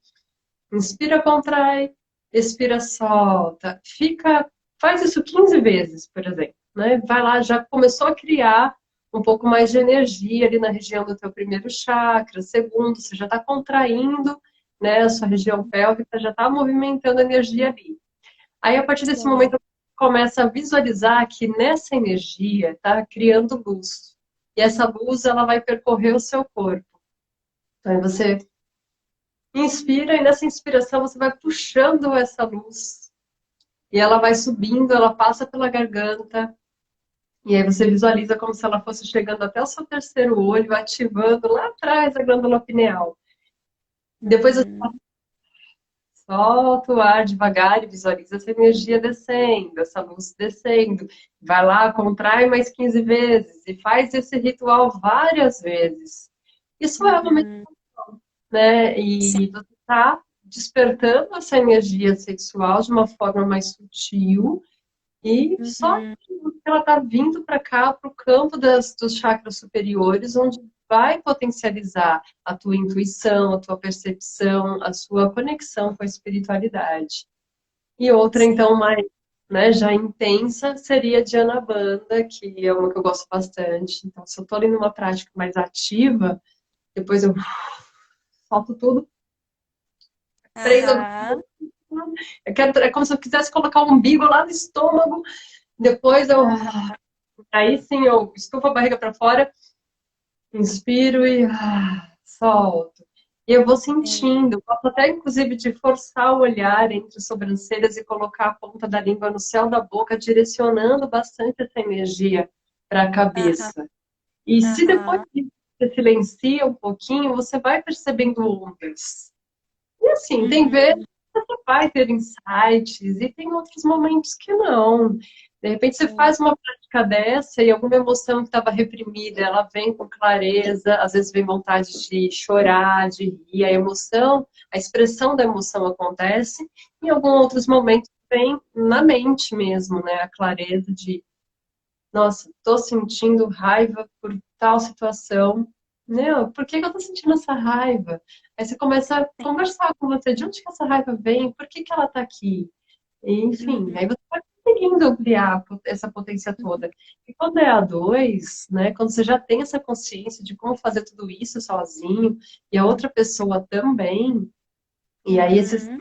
Inspira, contrai, expira, solta. Faz isso 15 vezes, por exemplo, né? Vai lá, já começou a criar um pouco mais de energia ali na região do teu primeiro chakra, segundo, você já está contraindo, né, a sua região pélvica, já está movimentando a energia ali. Aí, a partir desse sim. momento, começa a visualizar que nessa energia está criando luz. E essa luz, ela vai percorrer o seu corpo. Então, aí você inspira e nessa inspiração você vai puxando essa luz. E ela vai subindo, ela passa pela garganta. E aí você visualiza como se ela fosse chegando até o seu terceiro olho, ativando lá atrás a glândula pineal. Depois você Uhum. solta o ar devagar e visualiza essa energia descendo, essa luz descendo. Vai lá, contrai mais 15 vezes e faz esse ritual várias vezes. Isso é uma Uhum. meditação, né? Sim. E você está despertando essa energia sexual de uma forma mais sutil e só Uhum. que ela está vindo para cá, para o campo dos chakras superiores, onde vai potencializar a tua intuição, a tua percepção, a sua conexão com a espiritualidade. E outra, Sim. então, mais, né, já intensa, seria a Dhyana Bandha, que é uma que eu gosto bastante. Então, se eu estou ali numa prática mais ativa, depois eu solto tudo, prendo a... Aham. É como se eu quisesse colocar o umbigo lá no estômago, depois eu... Aham. Aí sim, eu estufo a barriga para fora, inspiro e solto. E eu vou Sim. sentindo, posso até inclusive de forçar o olhar entre as sobrancelhas e colocar a ponta da língua no céu da boca, direcionando bastante essa energia para a Aham. cabeça. E se depois Aham. você silencia um pouquinho, você vai percebendo ondas. E assim, tem vezes Uhum. que você vai ter insights e tem outros momentos que não. De repente você Sim. faz uma prática dessa e alguma emoção que estava reprimida, ela vem com clareza, às vezes vem vontade de chorar, de rir, a emoção, a expressão da emoção acontece, em alguns outros momentos vem na mente mesmo, né? A clareza de, nossa, estou sentindo raiva por tal situação. Meu, por que que eu tô sentindo essa raiva? Aí você começa a conversar com você, de onde que essa raiva vem? Por que que ela tá aqui? Enfim, Uhum. aí você vai conseguindo ampliar essa potência toda. E quando é a dois, né, quando você já tem essa consciência de como fazer tudo isso sozinho, e a outra pessoa também, e aí esses, Uhum.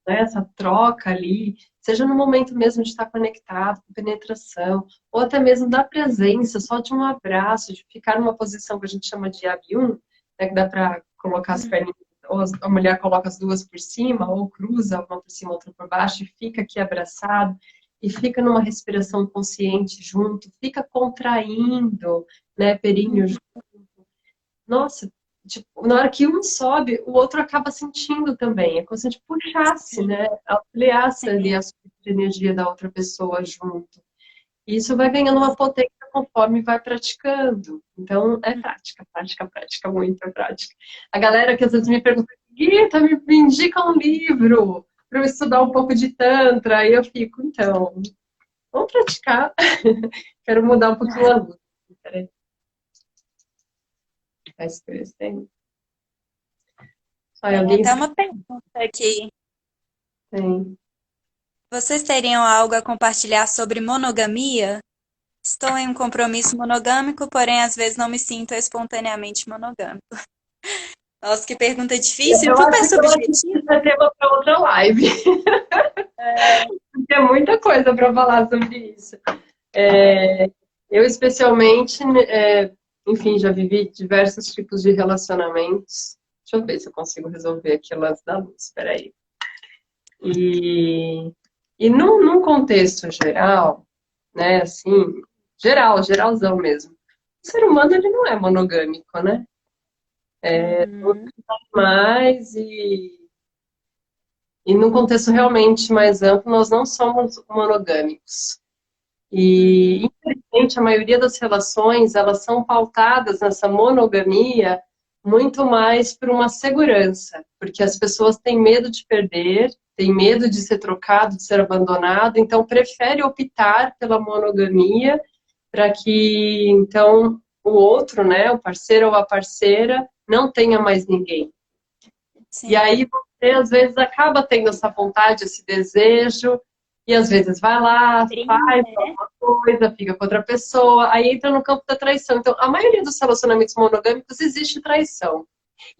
né, essa troca ali, seja no momento mesmo de estar conectado, com penetração, ou até mesmo da presença, só de um abraço, de ficar numa posição que a gente chama de Abium, né, que dá para colocar as pernas, ou a mulher coloca as duas por cima, ou cruza uma por cima, outra por baixo, e fica aqui abraçado, e fica numa respiração consciente junto, fica contraindo, né, períneo Uhum. junto. Nossa, tipo, na hora que um sobe, o outro acaba sentindo também. É como se a gente puxasse, Sim. né? Ampliasse Sim. ali a subida de energia da outra pessoa junto. E isso vai ganhando uma potência conforme vai praticando. Então, é prática, prática, prática, muita prática. A galera que às vezes me pergunta, Guita, me indica um livro para eu estudar um pouco de Tantra. Aí eu fico, então, vamos praticar. Quero mudar um pouquinho a luz. Peraí. Vai escurecendo. Tem Alguém... até uma pergunta aqui. Tem. Vocês teriam algo a compartilhar sobre monogamia? Estou em um compromisso monogâmico, porém às vezes não me sinto espontaneamente monogâmico. Nossa, que pergunta difícil e Eu super acho que subjetiva. isso é tema para outra live. Tem muita coisa para falar sobre isso. Eu, especialmente, enfim, já vivi diversos tipos de relacionamentos. Deixa eu ver se eu consigo resolver aqui o lance da luz. Espera aí. E num contexto geral, né, assim, geralzão mesmo, o ser humano ele não é monogâmico, né? Mas e num contexto realmente mais amplo, nós não somos monogâmicos. E, infelizmente, a maioria das relações, elas são pautadas nessa monogamia muito mais por uma segurança, porque as pessoas têm medo de perder, têm medo de ser trocado, de ser abandonado, então prefere optar pela monogamia para que, então, o outro, né, o parceiro ou a parceira, não tenha mais ninguém. Sim. E aí você, às vezes, acaba tendo essa vontade, esse desejo, e às vezes vai lá, faz alguma coisa, fica com outra pessoa, aí entra no campo da traição. Então, a maioria dos relacionamentos monogâmicos existe traição.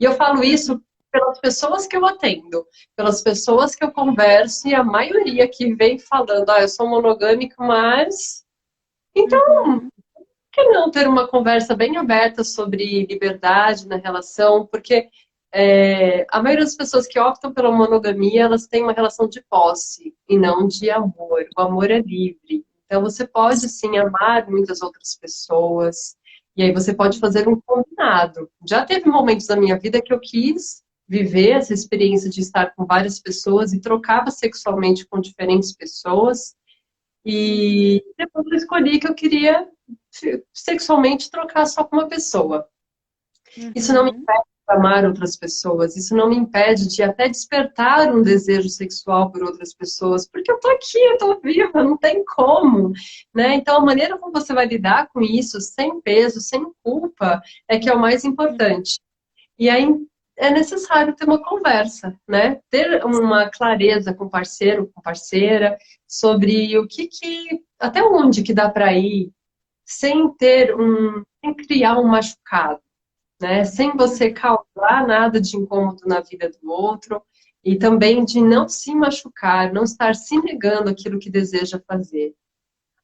E eu falo isso pelas pessoas que eu atendo, pelas pessoas que eu converso, e a maioria que vem falando, eu sou monogâmico, mas... Então, por que não ter uma conversa bem aberta sobre liberdade na relação? Porque a maioria das pessoas que optam pela monogamia, elas têm uma relação de posse e não de amor. O amor é livre. Então, você pode, sim, amar muitas outras pessoas. E aí você pode fazer um combinado. Já teve momentos da minha vida que eu quis viver essa experiência de estar com várias pessoas e trocava sexualmente com diferentes pessoas. E depois eu escolhi que eu queria sexualmente trocar só com uma pessoa. Isso não me impede de amar outras pessoas, isso não me impede de até despertar um desejo sexual por outras pessoas, porque eu tô aqui, eu tô viva, não tem como, né? Então, a maneira como você vai lidar com isso, sem peso, sem culpa, é que é o mais importante. E aí é necessário ter uma conversa, né? Ter uma clareza com o parceiro, com parceira, sobre o até onde que dá para ir, sem criar um machucado, né? Sem você causar nada de incômodo na vida do outro e também de não se machucar, não estar se negando aquilo que deseja fazer.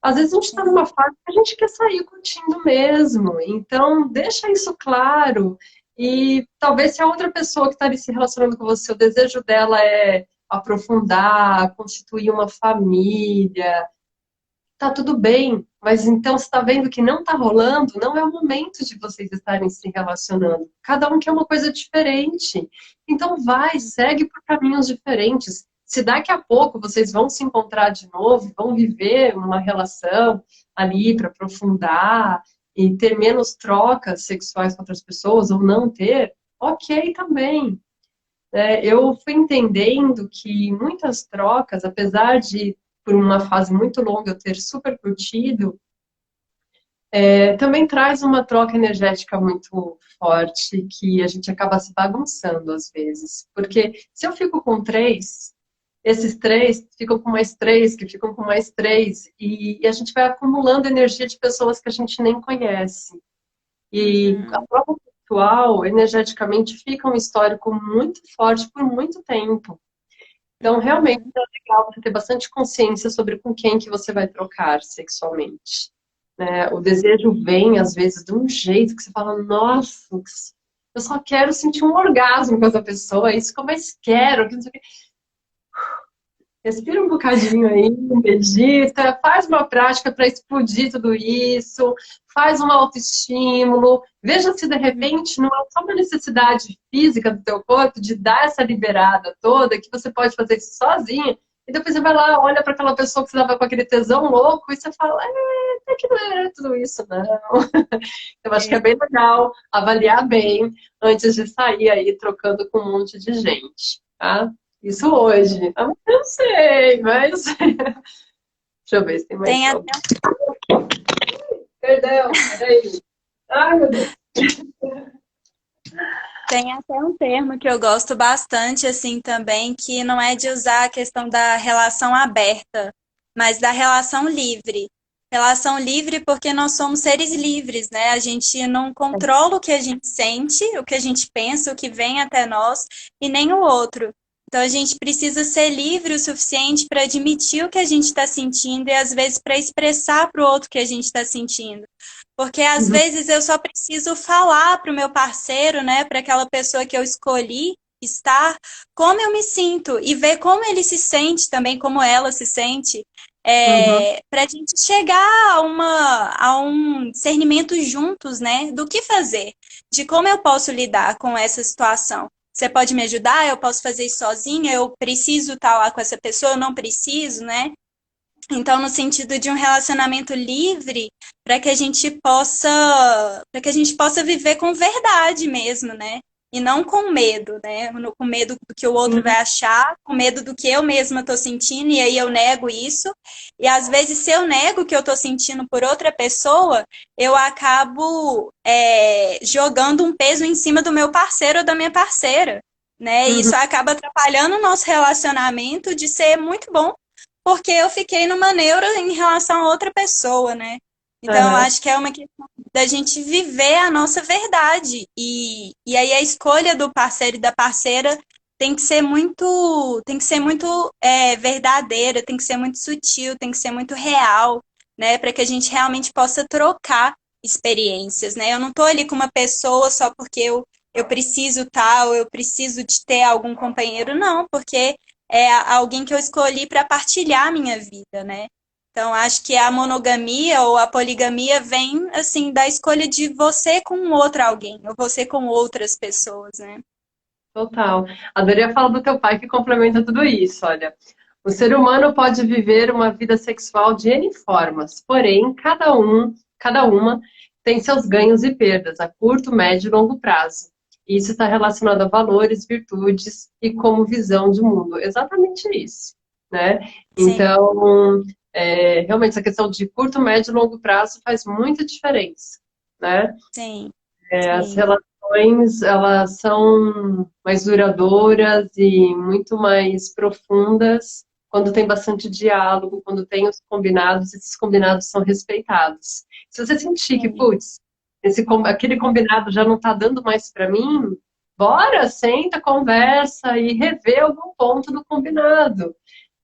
Às vezes a gente está numa fase que a gente quer sair curtindo mesmo, então deixa isso claro. E talvez se a outra pessoa que está ali se relacionando com você, o desejo dela é aprofundar, constituir uma família, tá tudo bem, mas então você está vendo que não está rolando, não é o momento de vocês estarem se relacionando. Cada um quer uma coisa diferente. Então segue por caminhos diferentes. Se daqui a pouco vocês vão se encontrar de novo, vão viver uma relação ali para aprofundar e ter menos trocas sexuais com outras pessoas, ou não ter, ok também. Eu fui entendendo que muitas trocas, apesar de por uma fase muito longa eu ter super curtido, também traz uma troca energética muito forte que a gente acaba se bagunçando às vezes. Porque se eu fico com 3, esses 3 ficam com mais 3, que ficam com mais 3, e a gente vai acumulando energia de pessoas que a gente nem conhece. E a prova sexual, energeticamente, fica um histórico muito forte por muito tempo. Então, realmente, é legal você ter bastante consciência sobre com quem que você vai trocar sexualmente. Né? O desejo vem, às vezes, de um jeito que você fala, nossa, eu só quero sentir um orgasmo com essa pessoa, é isso que eu mais quero. Que não sei o quê. Respira um bocadinho aí, medita, faz uma prática para explodir tudo isso, faz um autoestímulo, veja se de repente não é só uma necessidade física do teu corpo de dar essa liberada toda, que você pode fazer isso sozinha, e depois você vai lá, olha para aquela pessoa que você tava com aquele tesão louco, e você fala, até que não era tudo isso, não. Eu acho que é bem legal avaliar bem antes de sair aí trocando com um monte de gente, tá? Isso hoje. Eu não sei, mas. Deixa eu ver se tem mais Tem algo. Perdão, peraí. Ai, meu Deus. Tem até um termo que eu gosto bastante, assim, também, que não é de usar a questão da relação aberta, mas da relação livre. Relação livre porque nós somos seres livres, né? A gente não controla o que a gente sente, o que a gente pensa, o que vem até nós, e nem o outro. Então a gente precisa ser livre o suficiente para admitir o que a gente está sentindo e às vezes para expressar para o outro o que a gente está sentindo. Porque às vezes eu só preciso falar para o meu parceiro, né, para aquela pessoa que eu escolhi estar, como eu me sinto e ver como ele se sente também, como ela se sente, Uhum, para a gente chegar a um discernimento juntos, né, do que fazer, de como eu posso lidar com essa situação. Você pode me ajudar? Eu posso fazer isso sozinha? Eu preciso estar lá com essa pessoa? Eu não preciso, né? Então, no sentido de um relacionamento livre, para que a gente possa viver com verdade mesmo, né? E não com medo, né? Com medo do que o outro vai sim. achar, com medo do que eu mesma estou sentindo, e aí eu nego isso. E às vezes, se eu nego o que eu estou sentindo por outra pessoa, eu acabo jogando um peso em cima do meu parceiro ou da minha parceira, né? E Uhum, isso acaba atrapalhando o nosso relacionamento de ser muito bom porque eu fiquei numa neura em relação a outra pessoa, né? Então, eu aham. acho que é uma questão da gente viver a nossa verdade. E aí a escolha do parceiro e da parceira tem que ser muito verdadeira, tem que ser muito sutil, tem que ser muito real, né? Para que a gente realmente possa trocar experiências, né? Eu não tô ali com uma pessoa só porque eu preciso tal, eu preciso de ter algum companheiro, não, porque é alguém que eu escolhi para partilhar a minha vida, né? Então, acho que a monogamia ou a poligamia vem, assim, da escolha de você com outro alguém, ou você com outras pessoas, né? Total. Adorei a fala do teu pai que complementa tudo isso. Olha, o ser humano pode viver uma vida sexual de N formas, porém, cada uma tem seus ganhos e perdas a curto, médio e longo prazo. E isso está relacionado a valores, virtudes e como visão de mundo. Exatamente isso, né? Sim, Então, realmente, essa questão de curto, médio e longo prazo faz muita diferença, né? sim, As sim, relações, elas são mais duradouras e muito mais profundas quando tem bastante diálogo, quando tem os combinados, esses combinados são respeitados. Se você sentir que, sim. putz, aquele combinado já não está dando mais para mim, bora, senta, conversa e rever algum ponto do combinado,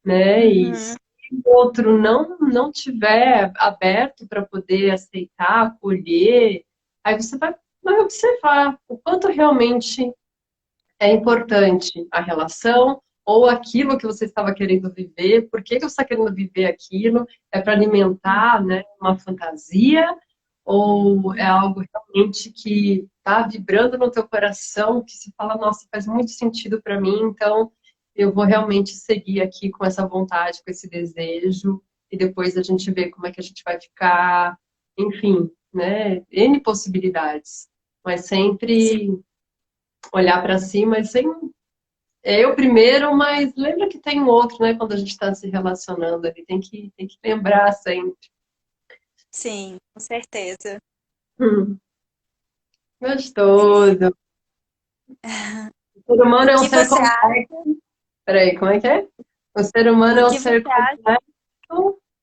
né? E Uhum, se o outro não tiver aberto para poder aceitar, acolher, aí você vai observar o quanto realmente é importante a relação ou aquilo que você estava querendo viver, por que que você está querendo viver aquilo? É para alimentar, né, uma fantasia ou é algo realmente que está vibrando no teu coração, que se fala, nossa, faz muito sentido para mim, então eu vou realmente seguir aqui com essa vontade, com esse desejo, e depois a gente vê como é que a gente vai ficar, enfim, né? N possibilidades, mas sim, sempre olhar para cima sem eu primeiro, mas lembra que tem um outro, né? Quando a gente está se relacionando ali, tem que lembrar sempre. sim, com certeza. Hum, gostoso. O ser humano O é um que ser você complexo. Peraí, como é que é? O ser humano O é um que ser você acha?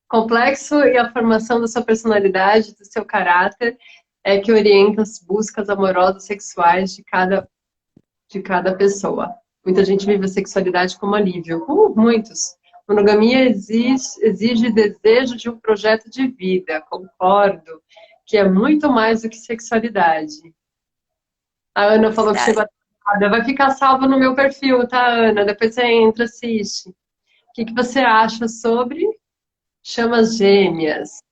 complexo e a formação da sua personalidade, do seu caráter, é que orienta as buscas amorosas sexuais de cada pessoa. Muita gente vive a sexualidade como alívio. Muitos. Monogamia exige desejo de um projeto de vida, concordo, que é muito mais do que sexualidade. A Ana falou que Verdade. chegou atrasada. Vai ficar salvo no meu perfil, tá, Ana? Depois você entra, assiste. O que que você acha sobre chamas gêmeas?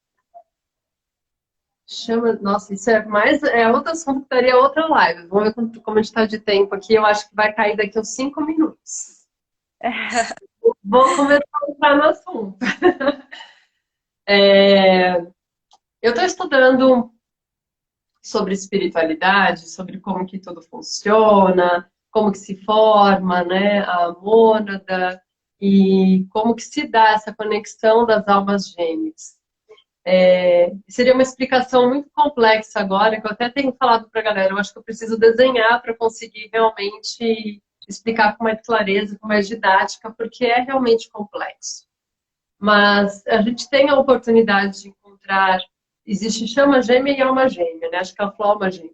Nossa, isso é outro assunto que daria outra live. Vamos ver como a gente está de tempo aqui. Eu acho que vai cair daqui a uns 5 minutos. Vou começar a entrar no assunto. É, eu estou estudando sobre espiritualidade, sobre como que tudo funciona, como que se forma, né, a mônada e como que se dá essa conexão das almas gêmeas. Seria uma explicação muito complexa agora, que eu até tenho falado para a galera, eu acho que eu preciso desenhar para conseguir realmente explicar com mais clareza, com mais didática, porque é realmente complexo. Mas a gente tem a oportunidade de encontrar, existe chama gêmea e alma gêmea, né? Acho que ela falou alma gêmea.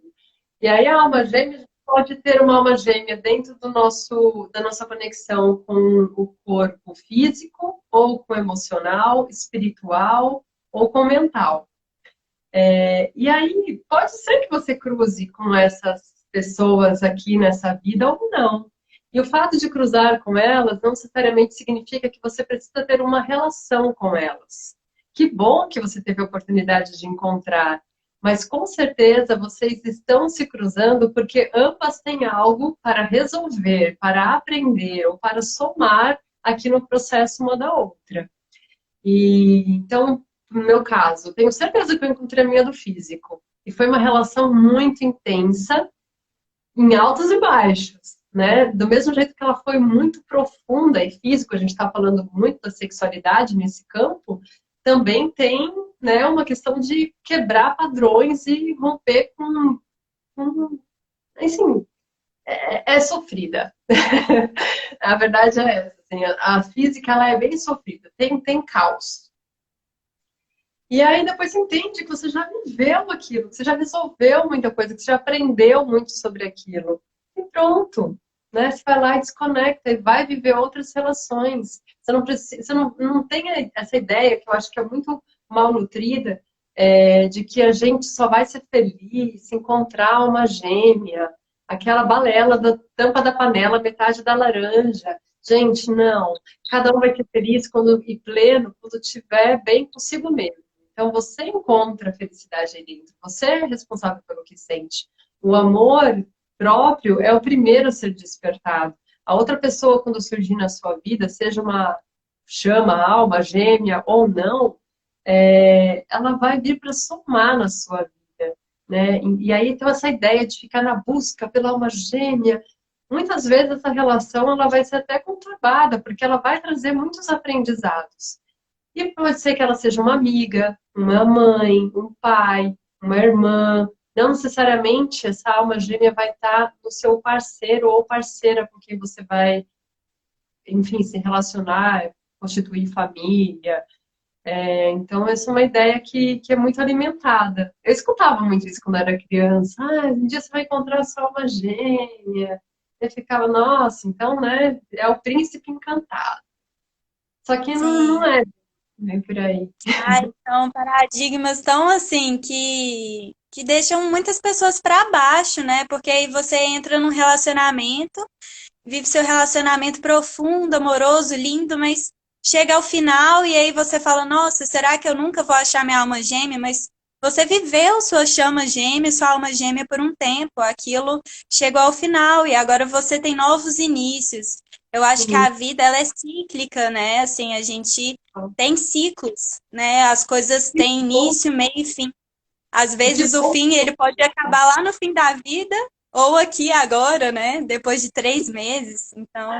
E aí a alma gêmea, a gente pode ter uma alma gêmea dentro da nossa conexão com o corpo físico, ou com o emocional, espiritual, ou com o mental. E aí pode ser que você cruze com essas pessoas aqui nessa vida ou não. E o fato de cruzar com elas não necessariamente significa que você precisa ter uma relação com elas. Que bom que você teve a oportunidade de encontrar, mas com certeza vocês estão se cruzando porque ambas têm algo para resolver, para aprender ou para somar aqui no processo uma da outra. E então, no meu caso, tenho certeza que eu encontrei a minha do físico. E foi uma relação muito intensa, em altos e baixos, né? Do mesmo jeito que ela foi muito profunda e físico, a gente está falando muito da sexualidade nesse campo, também tem, né, uma questão de quebrar padrões e romper com assim, é sofrida. A verdade é essa, assim, a física ela é bem sofrida, tem caos. E aí depois você entende que você já viveu aquilo, que você já resolveu muita coisa, que você já aprendeu muito sobre aquilo. E pronto. Né? Você vai lá e desconecta e vai viver outras relações. Você não precisa, você não tem essa ideia que eu acho que é muito mal nutrida, de que a gente só vai ser feliz se encontrar uma gêmea, aquela balela da tampa da panela, metade da laranja. Gente, não. Cada um vai ser feliz quando, e pleno quando estiver bem consigo mesmo. Então, você encontra a felicidade aí dentro. Você é responsável pelo que sente. O amor próprio é o primeiro a ser despertado. A outra pessoa, quando surgir na sua vida, seja uma chama, alma, gêmea ou não, ela vai vir para somar na sua vida. Né? E aí, então, essa ideia de ficar na busca pela alma gêmea, muitas vezes essa relação ela vai ser até conturbada, porque ela vai trazer muitos aprendizados. E pode ser que ela seja uma amiga, uma mãe, um pai, uma irmã. Não necessariamente essa alma gêmea vai estar no seu parceiro ou parceira com quem você vai, enfim, se relacionar, constituir família. Então, essa é uma ideia que é muito alimentada. Eu escutava muito isso quando era criança. Ah, um dia você vai encontrar a sua alma gêmea. Eu ficava, nossa, então, né, é o príncipe encantado. Só que não Sim. é bem por aí. Ah, então paradigmas tão assim que deixam muitas pessoas para baixo, né? Porque aí você entra num relacionamento, vive seu relacionamento profundo, amoroso, lindo, mas chega ao final e aí você fala: Nossa, será que eu nunca vou achar minha alma gêmea? Mas você viveu sua chama gêmea, sua alma gêmea por um tempo, aquilo chegou ao final e agora você tem novos inícios. Eu acho que a vida ela é cíclica, né? Assim, a gente tem ciclos, né? As coisas Que têm bom, início, meio e fim. Às que vezes o bom. fim ele pode acabar lá no fim da vida, ou aqui agora, né? Depois de 3 meses. Então,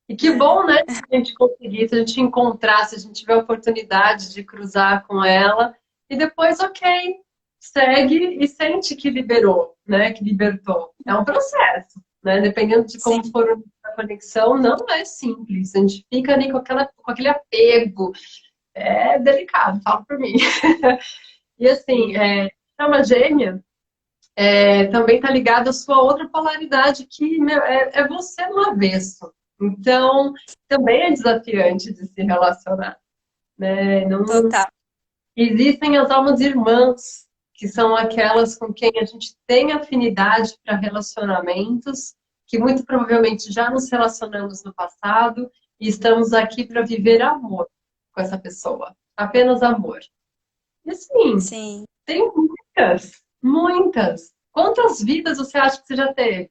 E que bom, né? Se a gente conseguir, se a gente encontrar, se a gente tiver a oportunidade de cruzar com ela. E depois, ok, segue e sente que liberou, né? Que libertou. É um processo, né? Dependendo de sim, como for a conexão, não é simples. A gente fica ali com aquele apego. É delicado, falo por mim. E assim, chama gêmea também está ligado à sua outra polaridade, que meu, é você no avesso. Então, também é desafiante de se relacionar. Né? Não, total. existem as almas irmãs, que são aquelas com quem a gente tem afinidade para relacionamentos, que muito provavelmente já nos relacionamos no passado e estamos aqui para viver amor com essa pessoa. Apenas amor. E assim, Sim. tem muitas, muitas. Quantas vidas você acha que você já teve?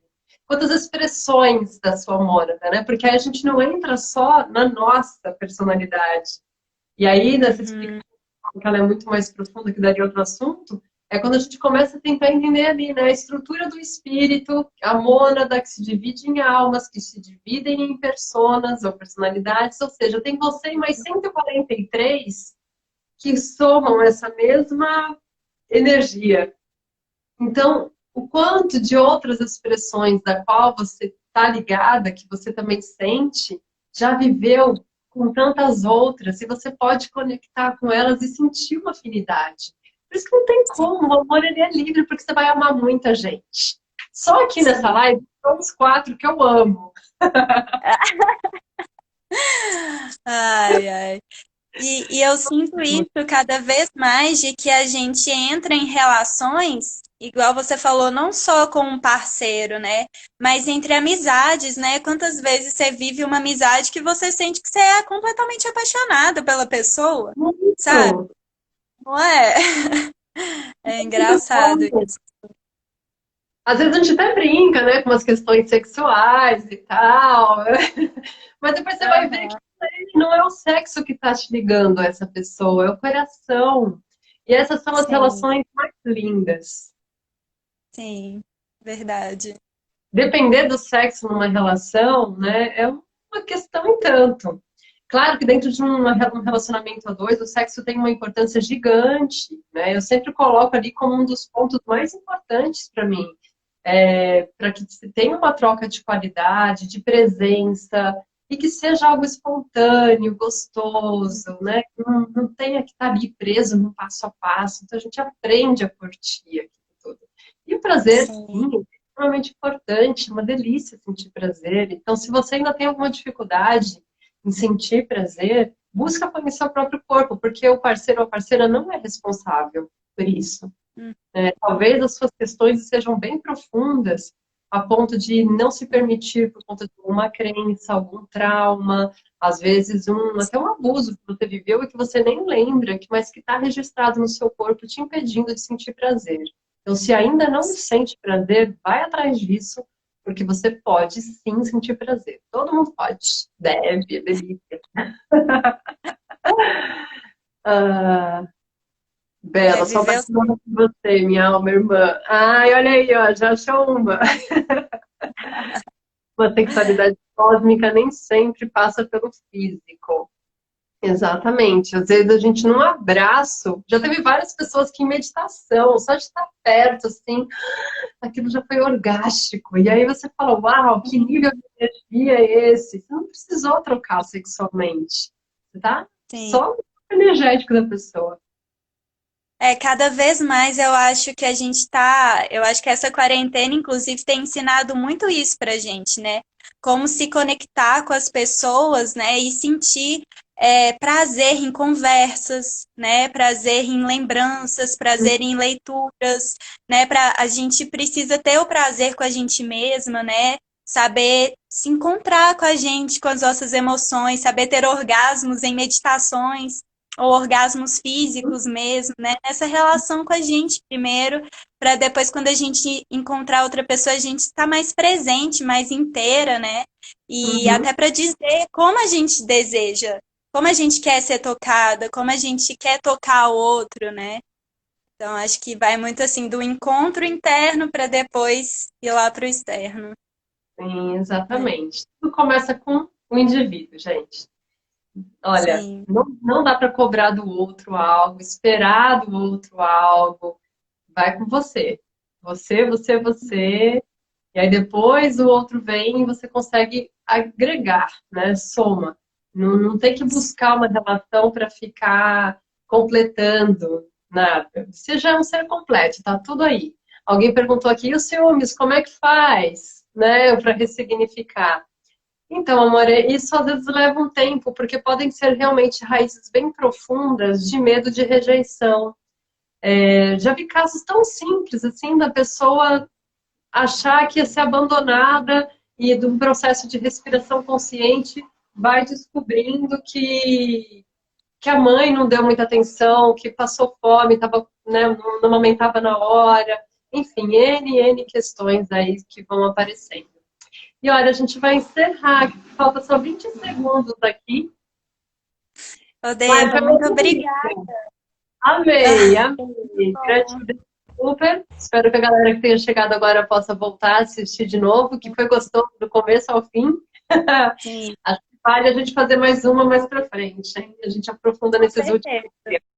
quantas expressões da sua mônada, né? Porque aí a gente não entra só na nossa personalidade. E aí, nessa explicação, que ela é muito mais profunda, que daria outro assunto, é quando a gente começa a tentar entender ali, né, a estrutura do espírito, a mônada que se divide em almas, que se dividem em personas ou personalidades, ou seja, tem você e mais 143 que somam essa mesma energia. Então, o quanto de outras expressões da qual você está ligada, que você também sente, já viveu com tantas outras, e você pode conectar com elas e sentir uma afinidade. Por isso que não tem como, o amor ele é livre, porque você vai amar muita gente. Só aqui nessa live, são os 4 que eu amo. Ai, ai. E eu sinto isso cada vez mais de que a gente entra em relações, igual você falou, não só com um parceiro, né? Mas entre amizades, né? Quantas vezes você vive uma amizade que você sente que você é completamente apaixonado pela pessoa, sabe? Muito. Não é? É engraçado isso. Às vezes a gente até brinca, né, com umas questões sexuais e tal, mas depois você vai ver que não é o sexo que está te ligando a essa pessoa, é o coração. E essas são as Sim, relações mais lindas. sim, verdade. Depender do sexo numa relação, né, é uma questão em tanto. Claro que dentro de um relacionamento a dois, o sexo tem uma importância gigante, né? Eu sempre coloco ali como um dos pontos mais importantes para mim, para que se tenha uma troca de qualidade, de presença, e que seja algo espontâneo, gostoso, né? Não tenha que estar ali preso no passo a passo. Então a gente aprende a curtir aquilo tudo. E o prazer, Sim, sim, é extremamente importante, uma delícia sentir prazer. Então, se você ainda tem alguma dificuldade em sentir prazer, busca conhecer o próprio corpo, porque o parceiro ou a parceira não é responsável por isso. hum, Talvez as suas questões sejam bem profundas, a ponto de não se permitir por conta de uma crença, algum trauma, às vezes até um abuso que você viveu e que você nem lembra, mas que está registrado no seu corpo te impedindo de sentir prazer. Então, se ainda não sente prazer, vai atrás disso, porque você pode sim sentir prazer. Todo mundo pode, deve, é delícia. Ah, é Bela, só viver. apaixonada por você, minha alma irmã. Ai, olha aí, ó, já achou uma. Uma sexualidade cósmica nem sempre passa pelo físico. Exatamente. Às vezes a gente num abraço, já teve várias pessoas que em meditação, só de estar perto, assim, aquilo já foi orgástico. E aí você fala, uau, que nível de energia é esse? Você não precisou trocar sexualmente. Você tá Sim. só no energético da pessoa. É, cada vez mais eu acho que a gente tá. Eu acho que essa quarentena, inclusive, tem ensinado muito isso pra gente, né? Como se conectar com as pessoas, né? E sentir prazer em conversas, né? Prazer em lembranças, prazer em leituras, né? A gente precisa ter o prazer com a gente mesma, né? Saber se encontrar com a gente, com as nossas emoções, saber ter orgasmos em meditações ou orgasmos físicos mesmo, né? Nessa relação com a gente primeiro, para depois, quando a gente encontrar outra pessoa, a gente estar mais presente, mais inteira, né? E Uhum. até para dizer como a gente deseja, como a gente quer ser tocada, como a gente quer tocar o outro, né? Então, acho que vai muito assim do encontro interno para depois ir lá para o externo. Sim, Né? exatamente. Tudo começa com o indivíduo, gente. Olha, Sim, não dá para cobrar do outro algo, esperar do outro algo. Vai com você. Você. E aí depois o outro vem e você consegue agregar, né? Soma. Não tem que buscar uma relação para ficar completando nada. Você já é um ser completo, tá tudo aí. Alguém perguntou aqui, e os ciúmes, como é que faz, né, para ressignificar? Então, amor, isso às vezes leva um tempo, porque podem ser realmente raízes bem profundas de medo de rejeição. Já vi casos tão simples, assim, da pessoa achar que ia ser abandonada e de um processo de respiração consciente vai descobrindo que a mãe não deu muita atenção, que passou fome, tava, né, não amamentava na hora. Enfim, N questões aí que vão aparecendo. E olha, a gente vai encerrar, falta só 20 segundos aqui. Ô, Mas Deva, foi muito muito obrigada. bonito. Amei, amei. Gratidão super. Espero que a galera que tenha chegado agora possa voltar a assistir de novo, que foi gostoso do começo ao fim. Sim, Acho que vale a gente fazer mais uma mais pra frente, hein? A gente aprofunda com nesses últimos certeza. temas.